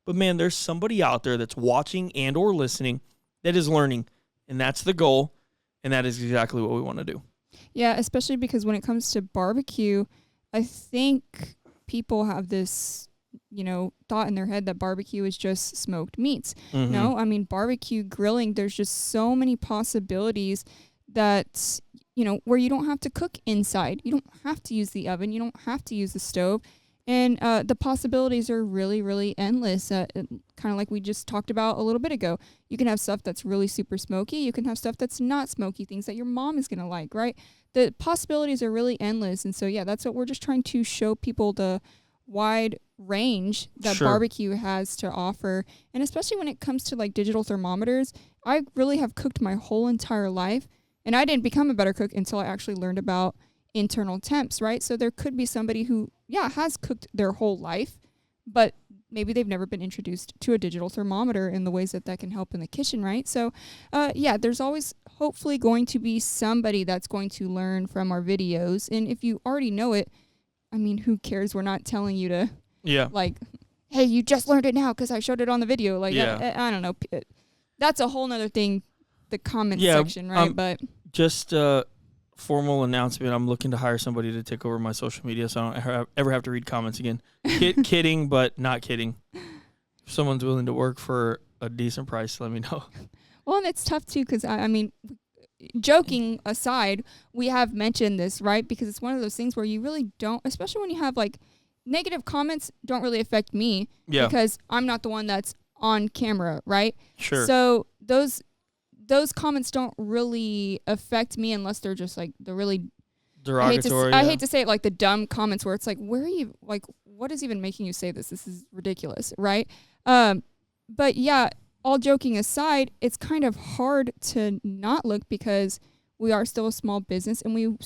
But man, there's somebody out there that's watching and or listening that is learning. And that's the goal. And that is exactly what we want to do. Yeah, especially because when it comes to barbecue, I think people have this, thought in their head that barbecue is just smoked meats. Mm-hmm. No, I mean, barbecue grilling, there's just so many possibilities that, where you don't have to cook inside. You don't have to use the oven. You don't have to use the stove. And the possibilities are really, really endless. Kind of like we just talked about a little bit ago. You can have stuff that's really super smoky. You can have stuff that's not smoky, things that your mom is going to like, right? The possibilities are really endless. And so, yeah, that's what we're just trying to show people, the wide range that Sure. barbecue has to offer. And especially when it comes to like digital thermometers, I really have cooked my whole entire life. And I didn't become a better cook until I actually learned about internal temps, right? So there could be somebody who, has cooked their whole life, but maybe they've never been introduced to a digital thermometer and the ways that can help in the kitchen, right? So, yeah, there's always hopefully going to be somebody that's going to learn from our videos. And if you already know it, I mean, who cares? We're not telling you to, like, hey, you just learned it now because I showed it on the video. Like, I don't know. That's a whole nother thing, the comment section, right? But just formal announcement. I'm looking to hire somebody to take over my social media so I don't ever have to read comments again. Kidding, but not kidding. If someone's willing to work for a decent price, let me know. Well, and it's tough, too, because, I mean, joking aside, we have mentioned this, right? Because it's one of those things where you really don't, especially when you have, like, negative comments don't really affect me because I'm not the one that's on camera, right? Sure. So those comments don't really affect me unless they're just like the really derogatory. I hate to say it, like the dumb comments where it's like, where are you, like, what is even making you say this? This is ridiculous, right? But yeah, all joking aside, it's kind of hard to not look because we are still a small business and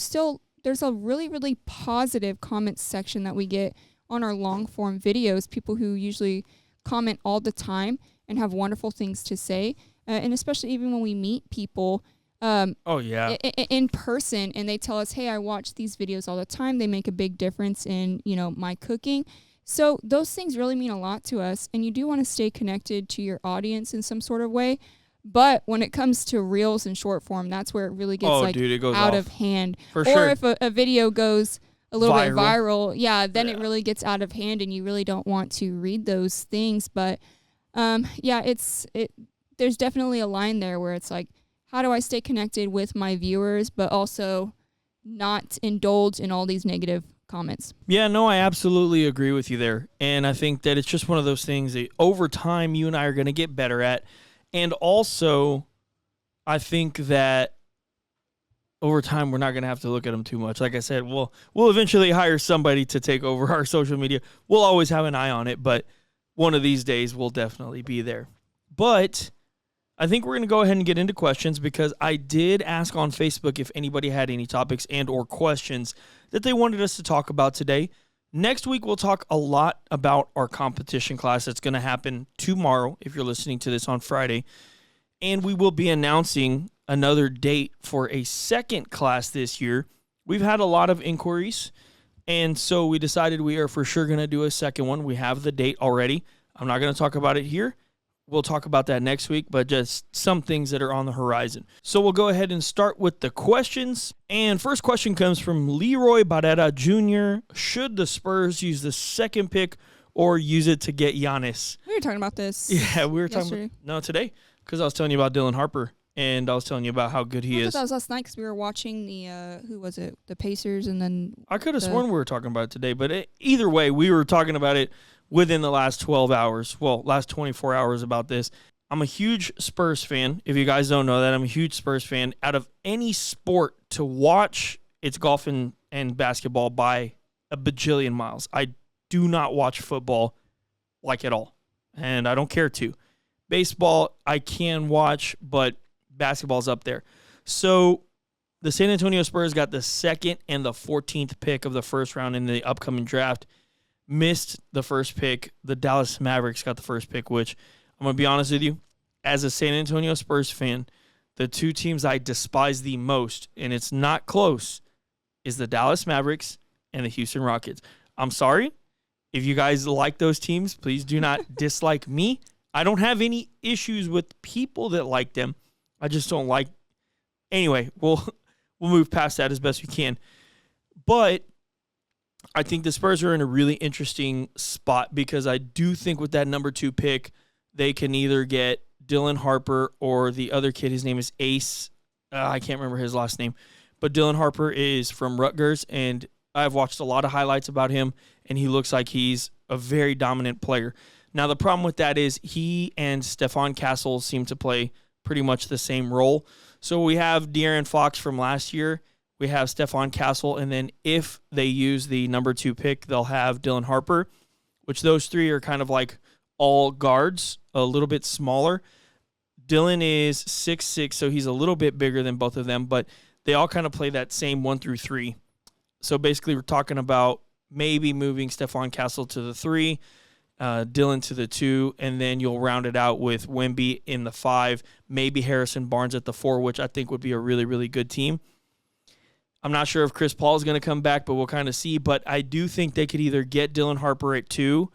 there's a really, really positive comment section that we get on our long form videos, people who usually comment all the time and have wonderful things to say. And especially even when we meet people in person and they tell us, hey, I watch these videos all the time. They make a big difference in, my cooking. So those things really mean a lot to us. And you do want to stay connected to your audience in some sort of way. But when it comes to reels and short form, that's where it really gets it goes out of hand. For sure. Or if a video goes a little bit viral, then it really gets out of hand and you really don't want to read those things. But there's definitely a line there where it's like, how do I stay connected with my viewers, but also not indulge in all these negative comments? Yeah, no, I absolutely agree with you there. And I think that it's just one of those things that over time you and I are going to get better at. And also, I think that over time we're not going to have to look at them too much. Like I said, we'll eventually hire somebody to take over our social media. We'll always have an eye on it, but one of these days we'll definitely be there. But I think we're going to go ahead and get into questions because I did ask on Facebook if anybody had any topics and or questions that they wanted us to talk about today. Next week, we'll talk a lot about our competition class that's going to happen tomorrow if you're listening to this on Friday. And we will be announcing another date for a second class this year. We've had a lot of inquiries, and so we decided we are for sure going to do a second one. We have the date already. I'm not going to talk about it here. We'll talk about that next week, but just some things that are on the horizon. So we'll go ahead and start with the questions. And first question comes from Leroy Barrera Jr. Should the Spurs use the second pick or use it to get Giannis? We were talking about this. Yeah, we were talking about today because I was telling you about Dylan Harper and I was telling you about how good he is. That was last night because we were watching the, who was it? The Pacers and then. I could have sworn we were talking about it today, but either way, we were talking about it within the last 12 hours, last 24 hours about this. I'm a huge Spurs fan. If you guys don't know that, I'm a huge Spurs fan. Out of any sport to watch, it's golf and basketball by a bajillion miles. I do not watch football like at all, and I don't care to. Baseball, I can watch, but basketball's up there. So the San Antonio Spurs got the 2nd and the 14th pick of the first round in the upcoming draft. Missed the first pick. The Dallas Mavericks got the first pick, which I'm going to be honest with you, as a San Antonio Spurs fan, the two teams I despise the most, and it's not close, is the Dallas Mavericks and the Houston Rockets. I'm sorry. If you guys like those teams, please do not dislike me. I don't have any issues with people that like them. I just don't like. Anyway, we'll move past that as best we can. But I think the Spurs are in a really interesting spot because I do think with that number 2 pick, they can either get Dylan Harper or the other kid. His name is Ace. I can't remember his last name. But Dylan Harper is from Rutgers, and I've watched a lot of highlights about him, and he looks like he's a very dominant player. Now, the problem with that is he and Stephon Castle seem to play pretty much the same role. So we have De'Aaron Fox from last year. We have Stephon Castle, and then if they use the number 2 pick, they'll have Dylan Harper, which those three are kind of like all guards, a little bit smaller. Dylan is 6'6", so he's a little bit bigger than both of them, but they all kind of play that same 1 through 3. So basically we're talking about maybe moving Stephon Castle to the 3 Dylan to the 2, and then you'll round it out with Wemby in the 5, maybe Harrison Barnes at the 4, which I think would be a really, really good team. I'm not sure if Chris Paul is going to come back, but we'll kind of see. But I do think they could either get Dylan Harper at 2,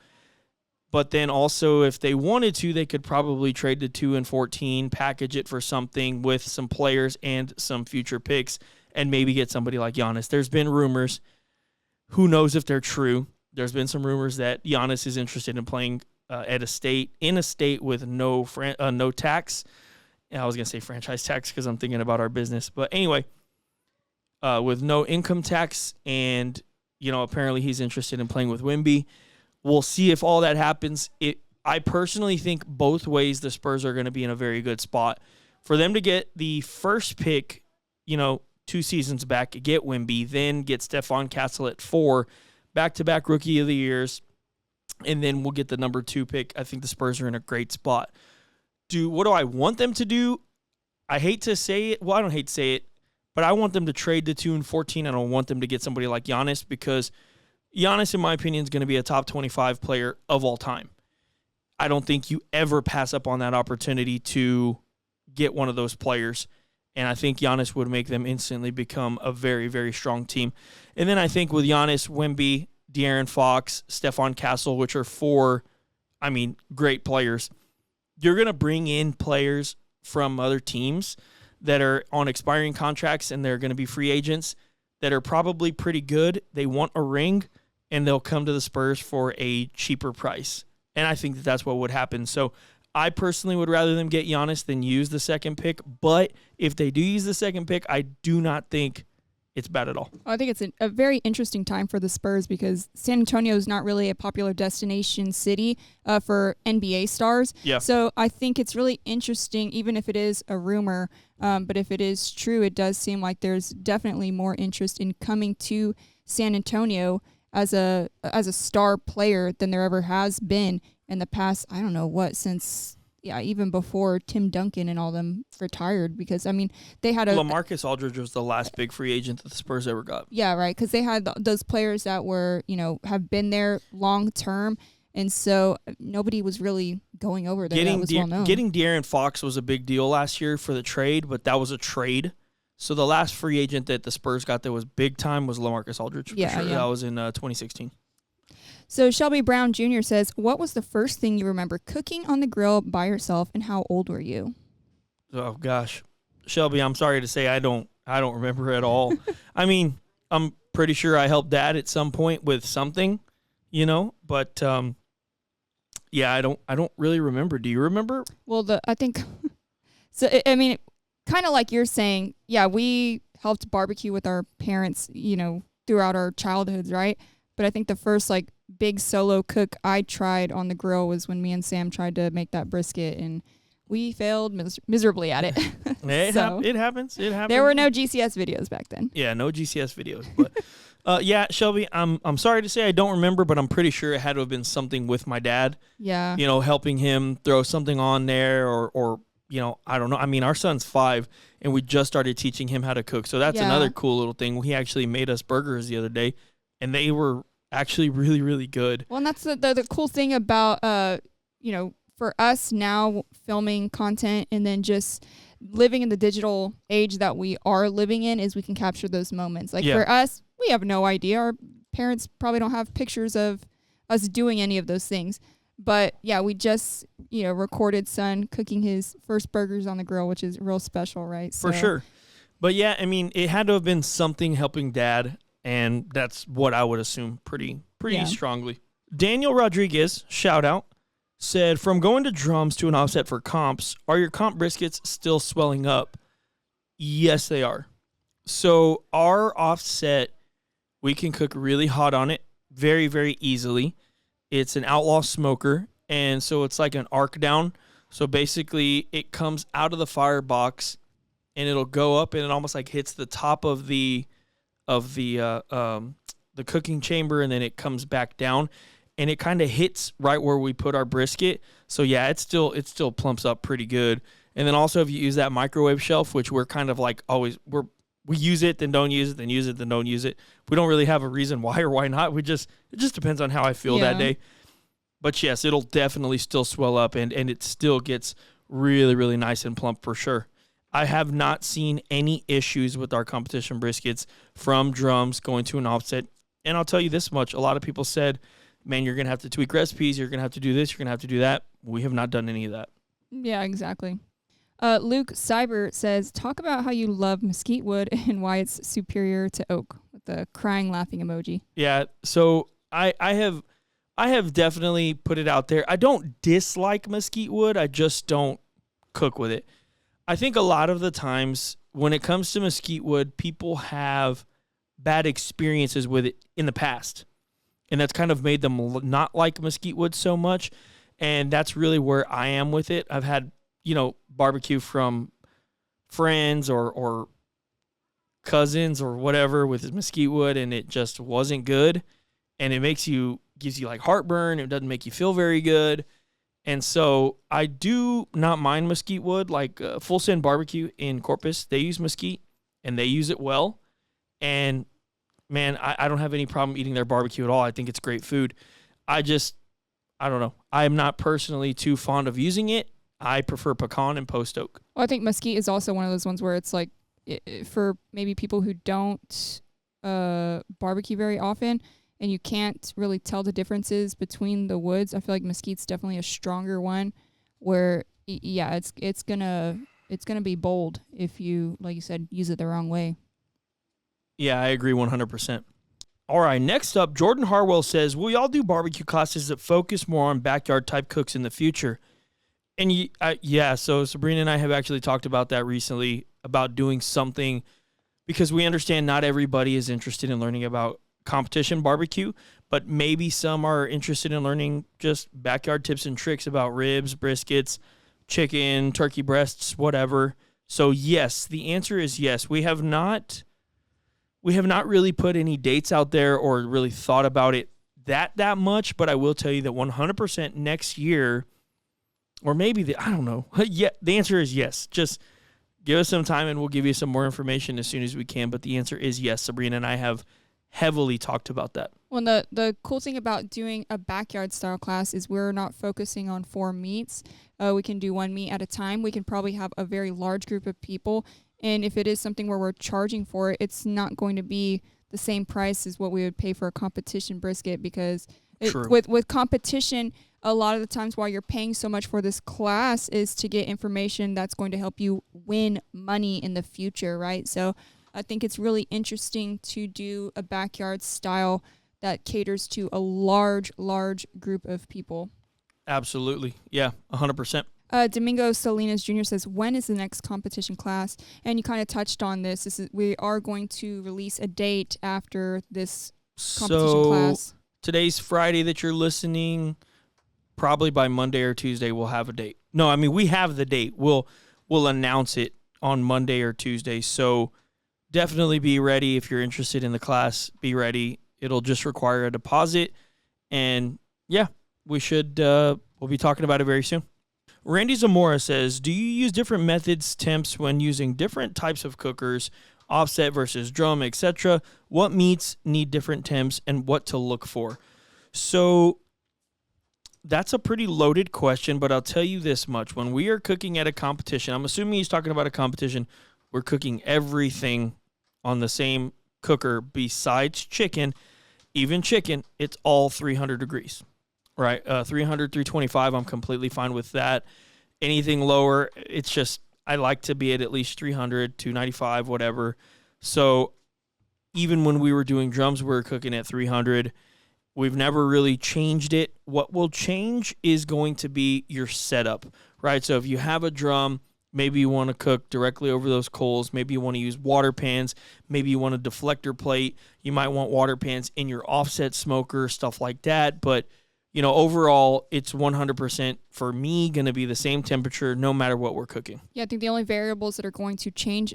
but then also if they wanted to, they could probably trade the 2 and 14, package it for something with some players and some future picks, and maybe get somebody like Giannis. There's been rumors. Who knows if they're true? There's been some rumors that Giannis is interested in playing in a state with no tax. I was going to say franchise tax because I'm thinking about our business. But anyway, with no income tax, and, apparently he's interested in playing with Wemby. We'll see if all that happens. I personally think both ways the Spurs are going to be in a very good spot. For them to get the first pick, 2 seasons back, get Wemby, then get Stephon Castle at 4, back-to-back Rookie of the Years, and then we'll get the number 2 pick. I think the Spurs are in a great spot. What do I want them to do? I hate to say it. Well, I don't hate to say it, but I want them to trade the 2 and 14. I don't want them to get somebody like Giannis, because Giannis, in my opinion, is going to be a top 25 player of all time. I don't think you ever pass up on that opportunity to get one of those players. And I think Giannis would make them instantly become a very, very strong team. And then I think with Giannis, Wemby, De'Aaron Fox, Stephon Castle, which are 4, great players, you're going to bring in players from other teams that are on expiring contracts and they're going to be free agents that are probably pretty good. They want a ring, and they'll come to the Spurs for a cheaper price. And I think that's what would happen. So I personally would rather them get Giannis than use the second pick. But if they do use the second pick, I do not think it's bad at all. I think it's a very interesting time for the Spurs because San Antonio is not really a popular destination city for NBA stars. Yeah. So I think it's really interesting, even if it is a rumor. But if it is true, it does seem like there's definitely more interest in coming to San Antonio as a star player than there ever has been in the past. I don't know what, since even before Tim Duncan and all them retired, because they had LaMarcus Aldridge was the last big free agent that the Spurs ever got. Yeah, right, because they had those players that were have been there long term, and so nobody was really going over there. That was well known. Getting De'Aaron Fox was a big deal last year for the trade, but that was a trade. So the last free agent that the Spurs got that was big time was LaMarcus Aldridge. For sure. That was in 2016. So Shelby Brown Jr. says, what was the first thing you remember cooking on the grill by yourself, and how old were you? Oh, gosh. Shelby, I'm sorry to say I don't remember at all. I'm pretty sure I helped Dad at some point with something, but I don't really remember. Do you remember? Well, I think so. Kind of like you're saying, we helped barbecue with our parents, throughout our childhoods, right? But I think the first big solo cook I tried on the grill was when me and Sam tried to make that brisket, and we failed miserably at it. It happens. There were no GCS videos back then. Yeah, no GCS videos. But Shelby, I'm sorry to say I don't remember, but I'm pretty sure it had to have been something with my dad. Yeah. Helping him throw something on there or I don't know. Our son's 5, and we just started teaching him how to cook. So that's another cool little thing. He actually made us burgers the other day, and they were actually really, really good. Well, and that's the cool thing about, for us now filming content and then just living in the digital age that we are living in, is we can capture those moments. For us, we have no idea. Our parents probably don't have pictures of us doing any of those things. But, we just, recorded son cooking his first burgers on the grill, which is real special, right? For sure. But, it had to have been something helping Dad, and that's what I would assume pretty strongly. Daniel Rodriguez, shout out, said, from going to drums to an offset for comps, are your comp briskets still swelling up? Yes, they are. So our offset, we can cook really hot on it very, very easily. It's an Outlaw smoker, and so it's like an arc down. So basically, it comes out of the firebox, and it'll go up, and it almost hits the top of the cooking chamber, and then it comes back down, and it kind of hits right where we put our brisket. So it still plumps up pretty good. And then also if you use that microwave shelf, which we're kind of always we use it, then don't use it, then use it, then don't use it. We don't really have a reason why or why not. It just depends on how I feel that day. But yes, it'll definitely still swell up, and it still gets really, really nice and plump for sure. I have not seen any issues with our competition briskets from drums going to an offset. And I'll tell you this much. A lot of people said, man, you're going to have to tweak recipes. You're going to have to do this. You're going to have to do that. We have not done any of that. Yeah, exactly. Luke Cyber says, talk about how you love mesquite wood and why it's superior to oak, with the crying, laughing emoji. Yeah, so I have definitely put it out there. I don't dislike mesquite wood. I just don't cook with it. I think a lot of the times when it comes to mesquite wood, people have bad experiences with it in the past. And that's kind of made them not like mesquite wood so much. And that's really where I am with it. I've had, barbecue from friends or cousins or whatever with mesquite wood, and it just wasn't good. And it gives you like heartburn. It doesn't make you feel very good. And so I do not mind mesquite wood. Like Full Send Barbecue in Corpus, they use mesquite and they use it well. And man, I don't have any problem eating their barbecue at all. I think it's great food. I don't know. I'm not personally too fond of using it. I prefer pecan and post oak. Well, I think mesquite is also one of those ones where it's like, for maybe people who don't barbecue very often, and you can't really tell the differences between the woods. I feel like mesquite's definitely a stronger one where, yeah, it's gonna be bold if you, like you said, use it the wrong way. Yeah, I agree 100%. All right, next up, Jordan Harwell says, will y'all do barbecue classes that focus more on backyard type cooks in the future? And so Sabrina and I have actually talked about that recently, about doing something, because we understand not everybody is interested in learning about competition barbecue, but maybe some are interested in learning just backyard tips and tricks about ribs, briskets, chicken, turkey breasts, whatever. So yes, the answer is yes. We have not really put any dates out there or really thought about it that much, but I will tell you that 100% next year, or maybe I don't know. Yeah, the answer is yes. Just give us some time and we'll give you some more information as soon as we can. But the answer is yes. Sabrina and I have heavily talked about that. Well, the cool thing about doing a backyard style class is we're not focusing on 4 meats. We can do 1 meat at a time. We can probably have a very large group of people. And if it is something where we're charging for it, it's not going to be the same price as what we would pay for a competition brisket, because with competition, a lot of the times why you're paying so much for this class is to get information that's going to help you win money in the future, right? So I think it's really interesting to do a backyard style that caters to a large group of people. Absolutely. Yeah, 100%. Domingo Salinas Jr. says, when is the next competition class? And you kind of touched on this. We are going to release a date after this competition class. Today's Friday that you're listening. Probably by Monday or Tuesday we'll have a date. No, I mean, we have the date. We'll announce it on Monday or Tuesday. So definitely be ready. If you're interested in the class, be ready. It'll just require a deposit. And yeah, we'll be talking about it very soon. Randy Zamora says, do you use different methods, temps, when using different types of cookers, offset versus drum, etc.? What meats need different temps and what to look for? So that's a pretty loaded question, but I'll tell you this much. When we are cooking at a competition, I'm assuming he's talking about a competition, we're cooking everything on the same cooker besides chicken. Even chicken, it's all 300 degrees, right? 300, 325, I'm completely fine with that. Anything lower, it's just, I like to be at least 300, 295, whatever. So even when we were doing drums, we were cooking at 300. We've never really changed it. What will change is going to be your setup, right? So if you have a drum, maybe you want to cook directly over those coals. Maybe you want to use water pans. Maybe you want a deflector plate. You might want water pans in your offset smoker, stuff like that. But, overall, it's 100% for me going to be the same temperature no matter what we're cooking. Yeah, I think the only variables that are going to change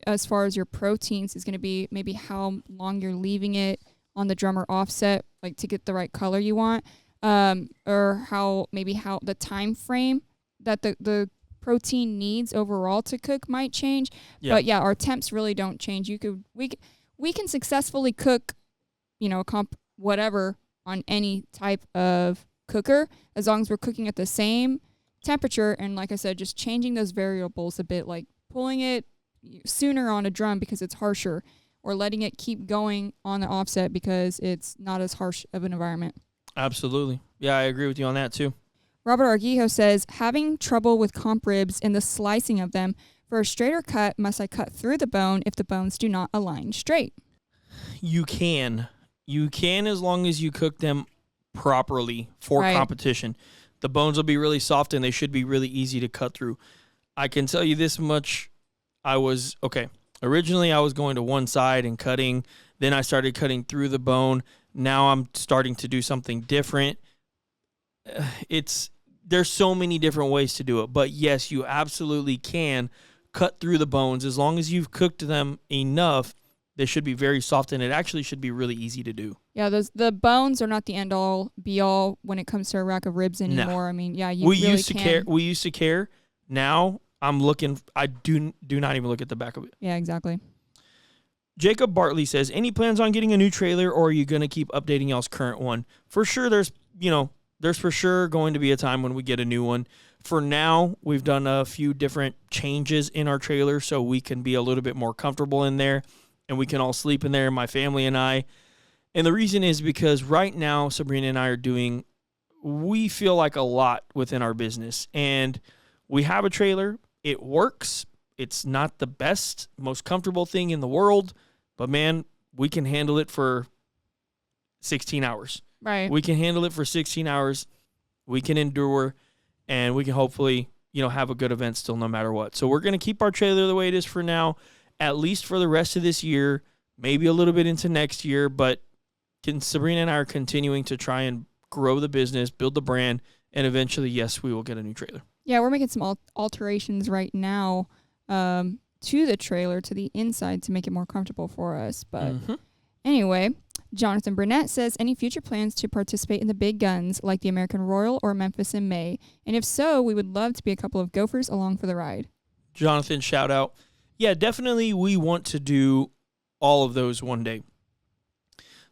as far as your proteins is going to be maybe how long you're leaving it on the drum or offset, like to get the right color you want, or how the time frame that the protein needs overall to cook might change. Yeah. But yeah, our temps really don't change. We can successfully cook, whatever on any type of cooker, as long as we're cooking at the same temperature. And like I said, just changing those variables a bit, like pulling it sooner on a drum because it's harsher, or letting it keep going on the offset because it's not as harsh of an environment. Absolutely. Yeah, I agree with you on that too. Robert Arguijo says, having trouble with comp ribs and the slicing of them. For a straighter cut, must I cut through the bone if the bones do not align straight? You can. You can, as long as you cook them properly for competition. The bones will be really soft and they should be really easy to cut through. I can tell you this much. Originally, I was going to one side and cutting. Then I started cutting through the bone. Now I'm starting to do something different. There's so many different ways to do it. But yes, you absolutely can cut through the bones. As long as you've cooked them enough, they should be very soft, and it actually should be really easy to do. Yeah, the bones are not the end all be all when it comes to a rack of ribs anymore. No. I mean, yeah, we used to care. Now I'm looking. I do not even look at the back of it. Yeah, exactly. Jacob Bartley says, any plans on getting a new trailer, or are you going to keep updating y'all's current one? For sure, there's for sure going to be a time when we get a new one. For now, we've done a few different changes in our trailer so we can be a little bit more comfortable in there, and we can all sleep in there, my family and I. And the reason is because right now, Sabrina and I are we feel like a lot within our business. And we have a trailer. It works. It's not the best, most comfortable thing in the world, but man, we can handle it for 16 hours. Right. We can handle it for 16 hours. We can endure, and we can hopefully, have a good event still no matter what. So we're going to keep our trailer the way it is for now, at least for the rest of this year, maybe a little bit into next year, but Sabrina and I are continuing to try and grow the business, build the brand, and eventually, yes, we will get a new trailer. Yeah, we're making some alterations right now to the trailer, to the inside, to make it more comfortable for us. But anyway, Jonathan Burnett says, any future plans to participate in the big guns like the American Royal or Memphis in May? And if so, we would love to be a couple of gophers along for the ride. Jonathan, shout out. Yeah, definitely we want to do all of those one day.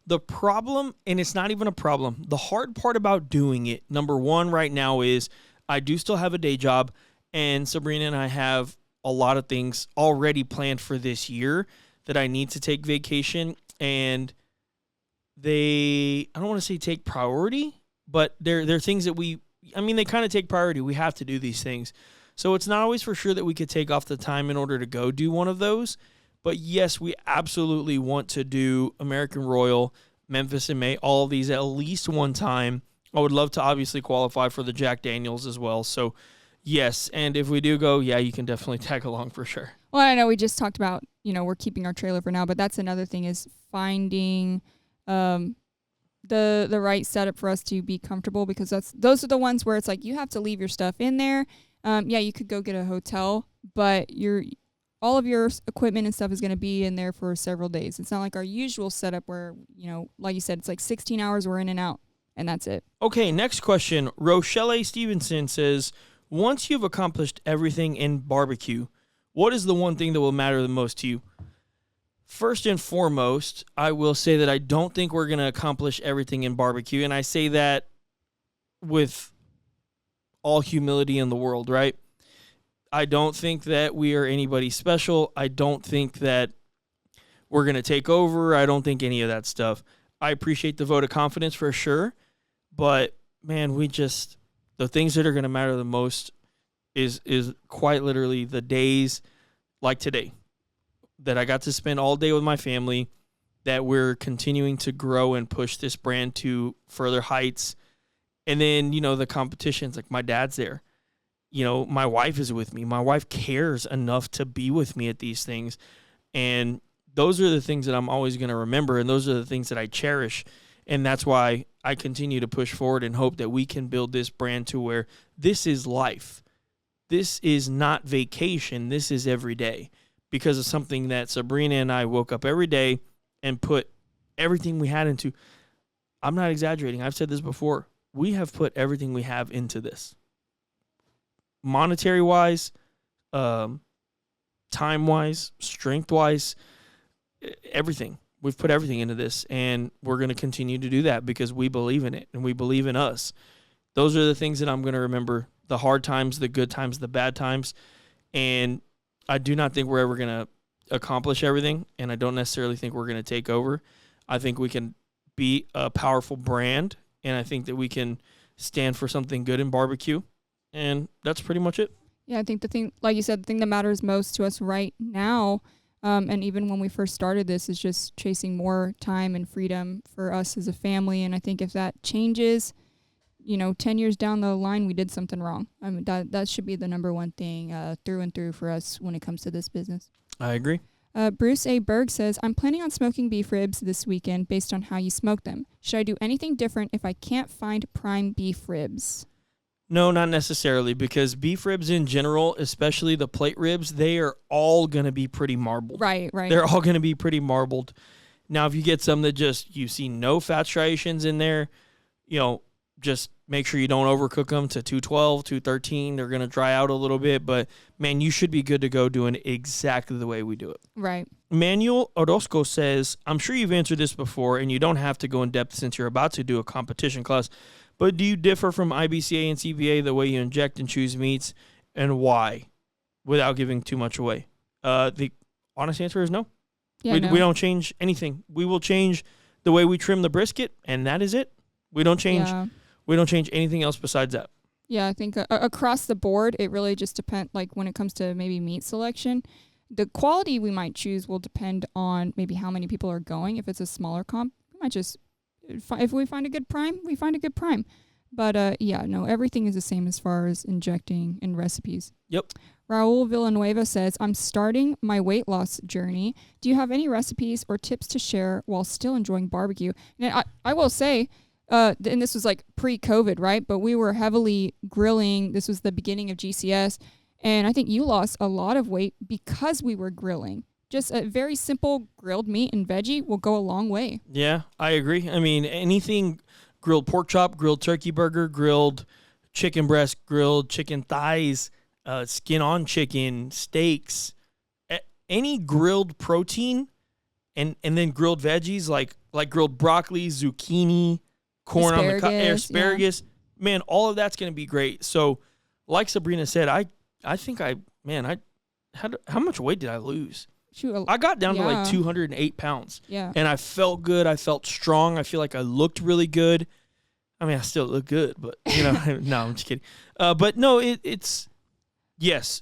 The problem, and it's not even a problem, the hard part about doing it, number one right now is I do still have a day job, and Sabrina and I have a lot of things already planned for this year that I need to take vacation, and I don't want to say take priority, but they're things that they kind of take priority. We have to do these things. So it's not always for sure that we could take off the time in order to go do one of those. But yes, we absolutely want to do American Royal, Memphis in May, all of these at least one time. I would love to obviously qualify for the Jack Daniels as well. So yes, and if we do go, yeah, you can definitely tag along for sure. Well, I know we just talked about, we're keeping our trailer for now, but that's another thing is finding the right setup for us to be comfortable, because those are the ones where it's like you have to leave your stuff in there. Yeah, you could go get a hotel, but all of your equipment and stuff is going to be in there for several days. It's not like our usual setup where, like you said, it's like 16 hours, we're in and out, and that's it. Okay, next question. Rochelle Stevenson says, once you've accomplished everything in barbecue, what is the one thing that will matter the most to you? First and foremost, I will say that I don't think we're going to accomplish everything in barbecue, and I say that with all humility in the world, right? I don't think that we are anybody special. I don't think that we're going to take over. I don't think any of that stuff. I appreciate the vote of confidence for sure, but man, the things that are going to matter the most is quite literally the days like today that I got to spend all day with my family, that we're continuing to grow and push this brand to further heights. And then, the competitions, like my dad's there. My wife is with me. My wife cares enough to be with me at these things. And those are the things that I'm always going to remember. And those are the things that I cherish. And that's why I continue to push forward and hope that we can build this brand to where this is life. This is not vacation. This is every day, because of something that Sabrina and I woke up every day and put everything we had into. I'm not exaggerating. I've said this before. We have put everything we have into this. Monetary-wise, time-wise, strength-wise, everything. We've put everything into this, and we're going to continue to do that because we believe in it, and we believe in us. Those are the things that I'm going to remember, the hard times, the good times, the bad times. And I do not think we're ever going to accomplish everything, and I don't necessarily think we're going to take over. I think we can be a powerful brand, and I think that we can stand for something good in barbecue, and that's pretty much it. Yeah, I think the thing, like you said, the thing that matters most to us right now, and even when we first started this, is just chasing more time and freedom for us as a family. And I think if that changes, 10 years down the line, we did something wrong. I mean, that should be the number one thing through and through for us when it comes to this business. I agree. Bruce A. Berg says, I'm planning on smoking beef ribs this weekend based on how you smoke them. Should I do anything different if I can't find prime beef ribs? No, not necessarily, because beef ribs in general, especially the plate ribs, they are all going to be pretty marbled. Right. They're all going to be pretty marbled. Now, if you get some that you see no fat striations in there, just make sure you don't overcook them to 212, 213. They're going to dry out a little bit, but man, you should be good to go doing it exactly the way we do it. Right. Manuel Orozco says, I'm sure you've answered this before, and you don't have to go in depth since you're about to do a competition class, but do you differ from IBCA and CBA the way you inject and choose meats, and why, without giving too much away? The honest answer is no. Yeah, we don't change anything. We will change the way we trim the brisket, and that is it. We don't change. Yeah. We don't change anything else besides that. Yeah, I think across the board, it really just depends. Like when it comes to maybe meat selection, the quality we might choose will depend on maybe how many people are going. If it's a smaller comp, we might just, if we find a good prime, we find a good prime. But everything is the same as far as injecting and recipes. Yep. Raul Villanueva says, I'm starting my weight loss journey. Do you have any recipes or tips to share while still enjoying barbecue? And I will say, and this was like pre-COVID, right? But we were heavily grilling. This was the beginning of GCS. And I think you lost a lot of weight because we were grilling. Just a very simple grilled meat and veggie will go a long way. Yeah, I agree. I mean, anything grilled pork chop, grilled turkey burger, grilled chicken breast, grilled chicken thighs, skin on chicken, steaks, any grilled protein, and then grilled veggies like grilled broccoli, zucchini, corn on the asparagus. Yeah. Man, all of that's going to be great. So, like Sabrina said, I think how much weight did I lose? I got down to like 208 pounds. Yeah. And I felt good. I felt strong. I feel like I looked really good. I mean, I still look good, but, no, I'm just kidding. But no, it's, yes,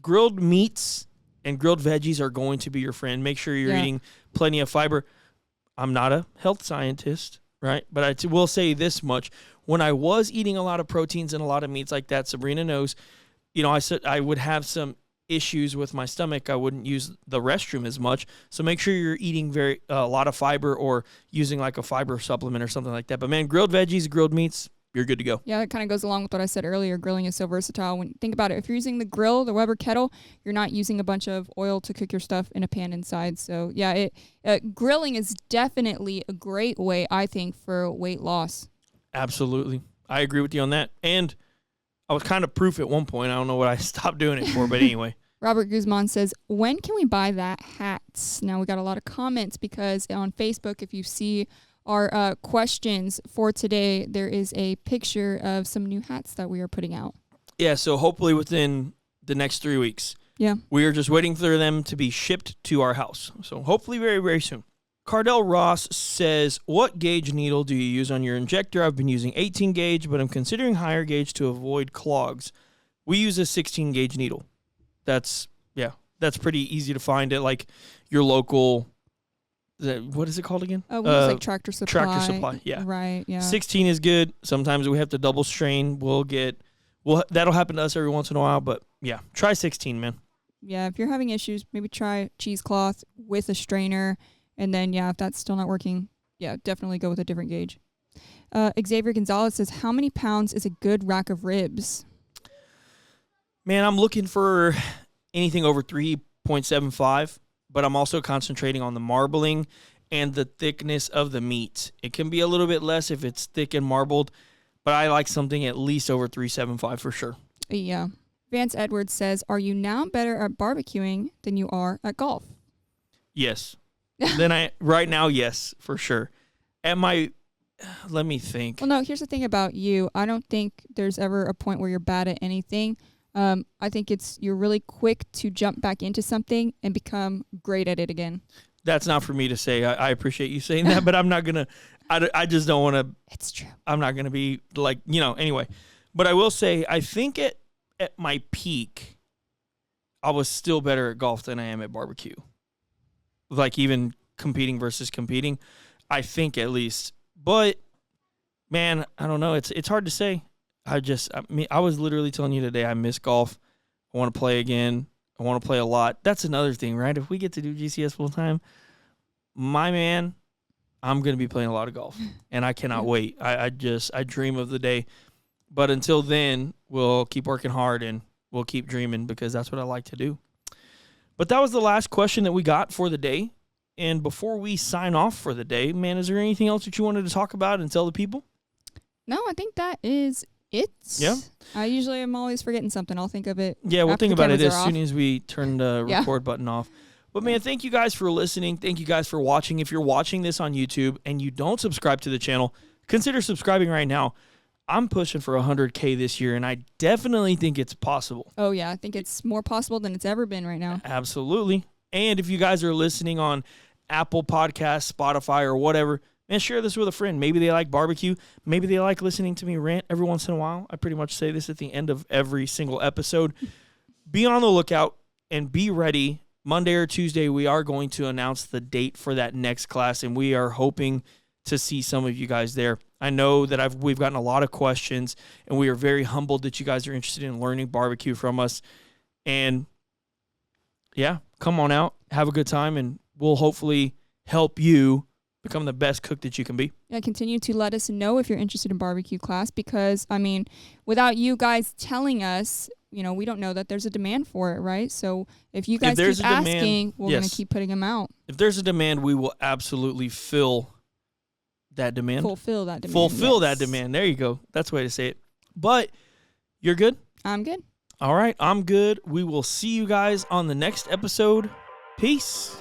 grilled meats and grilled veggies are going to be your friend. Make sure you're eating plenty of fiber. I'm not a health scientist, right? But I will say this much. When I was eating a lot of proteins and a lot of meats like that, Sabrina knows, I said I would have some issues with my stomach. I wouldn't use the restroom as much. So make sure you're eating a lot of fiber or using like a fiber supplement or something like that. But man, grilled veggies, grilled meats, you're good to go. Yeah, that kind of goes along with what I said earlier. Grilling is so versatile. When think about it, if you're using the grill, the Weber kettle, you're not using a bunch of oil to cook your stuff in a pan inside. So yeah, grilling is definitely a great way, I think, for weight loss. Absolutely. I agree with you on that. And I was kind of proof at one point. I don't know what I stopped doing it for, but anyway. Robert Guzman says, when can we buy that hats? Now, we got a lot of comments because on Facebook, if you see our questions for today, there is a picture of some new hats that we are putting out. Yeah, so hopefully within the next 3 weeks. Yeah. We are just waiting for them to be shipped to our house. So hopefully very, very soon. Cardell Ross says, what gauge needle do you use on your injector? I've been using 18 gauge, but I'm considering higher gauge to avoid clogs. We use a 16 gauge needle. That's pretty easy to find at like your local, what is it called again? We use like Tractor Supply. Tractor Supply, yeah. Right, yeah. 16 is good. Sometimes we have to double strain. That'll happen to us every once in a while, but yeah, try 16, man. Yeah, if you're having issues, maybe try cheesecloth with a strainer. And then, if that's still not working, definitely go with a different gauge. Xavier Gonzalez says, how many pounds is a good rack of ribs? Man, I'm looking for anything over 3.75, but I'm also concentrating on the marbling and the thickness of the meat. It can be a little bit less if it's thick and marbled, but I like something at least over 3.75 for sure. Yeah. Vance Edwards says, are you now better at barbecuing than you are at golf? Yes. Right now, yes, for sure. At my let me think. Well, no, here's the thing about you. I don't think there's ever a point where you're bad at anything. I think you're really quick to jump back into something and become great at it again. That's not for me to say. I appreciate you saying that, but I'm not going to, I just don't want to. It's true. I'm not going to be like, anyway. But I will say, I think at my peak, I was still better at golf than I am at barbecue. Like even competing versus competing, I think at least. But, man, I don't know. It's hard to say. I was literally telling you today I miss golf. I want to play again. I want to play a lot. That's another thing, right? If we get to do GCS full time, my man, I'm going to be playing a lot of golf, and I cannot wait. I dream of the day. But until then, we'll keep working hard, and we'll keep dreaming because that's what I like to do. But that was the last question that we got for the day. And before we sign off for the day, man, is there anything else that you wanted to talk about and tell the people? No, I think that is it. Yeah. I usually am always forgetting something. I'll think of it. Yeah, we'll think about it as soon off. as we turn the record button off. But, man, thank you guys for listening. Thank you guys for watching. If you're watching this on YouTube and you don't subscribe to the channel, consider subscribing right now. I'm pushing for 100K this year, and I definitely think it's possible. Oh, yeah. I think it's more possible than it's ever been right now. Absolutely. And if you guys are listening on Apple Podcasts, Spotify, or whatever, man, share this with a friend. Maybe they like barbecue. Maybe they like listening to me rant every once in a while. I pretty much say this at the end of every single episode. Be on the lookout and be ready. Monday or Tuesday, we are going to announce the date for that next class, and we are hoping to see some of you guys there. I know that we've gotten a lot of questions, and we are very humbled that you guys are interested in learning barbecue from us. And, yeah, come on out, have a good time, and we'll hopefully help you become the best cook that you can be. Yeah, continue to let us know if you're interested in barbecue class because, I mean, without you guys telling us, we don't know that there's a demand for it, right? So if you guys keep asking, we're going to keep putting them out. If there's a demand, we will absolutely fill that demand. Fulfill that demand. Fulfill that demand. There you go. That's the way to say it. But you're good? I'm good. All right, I'm good. We will see you guys on the next episode. Peace.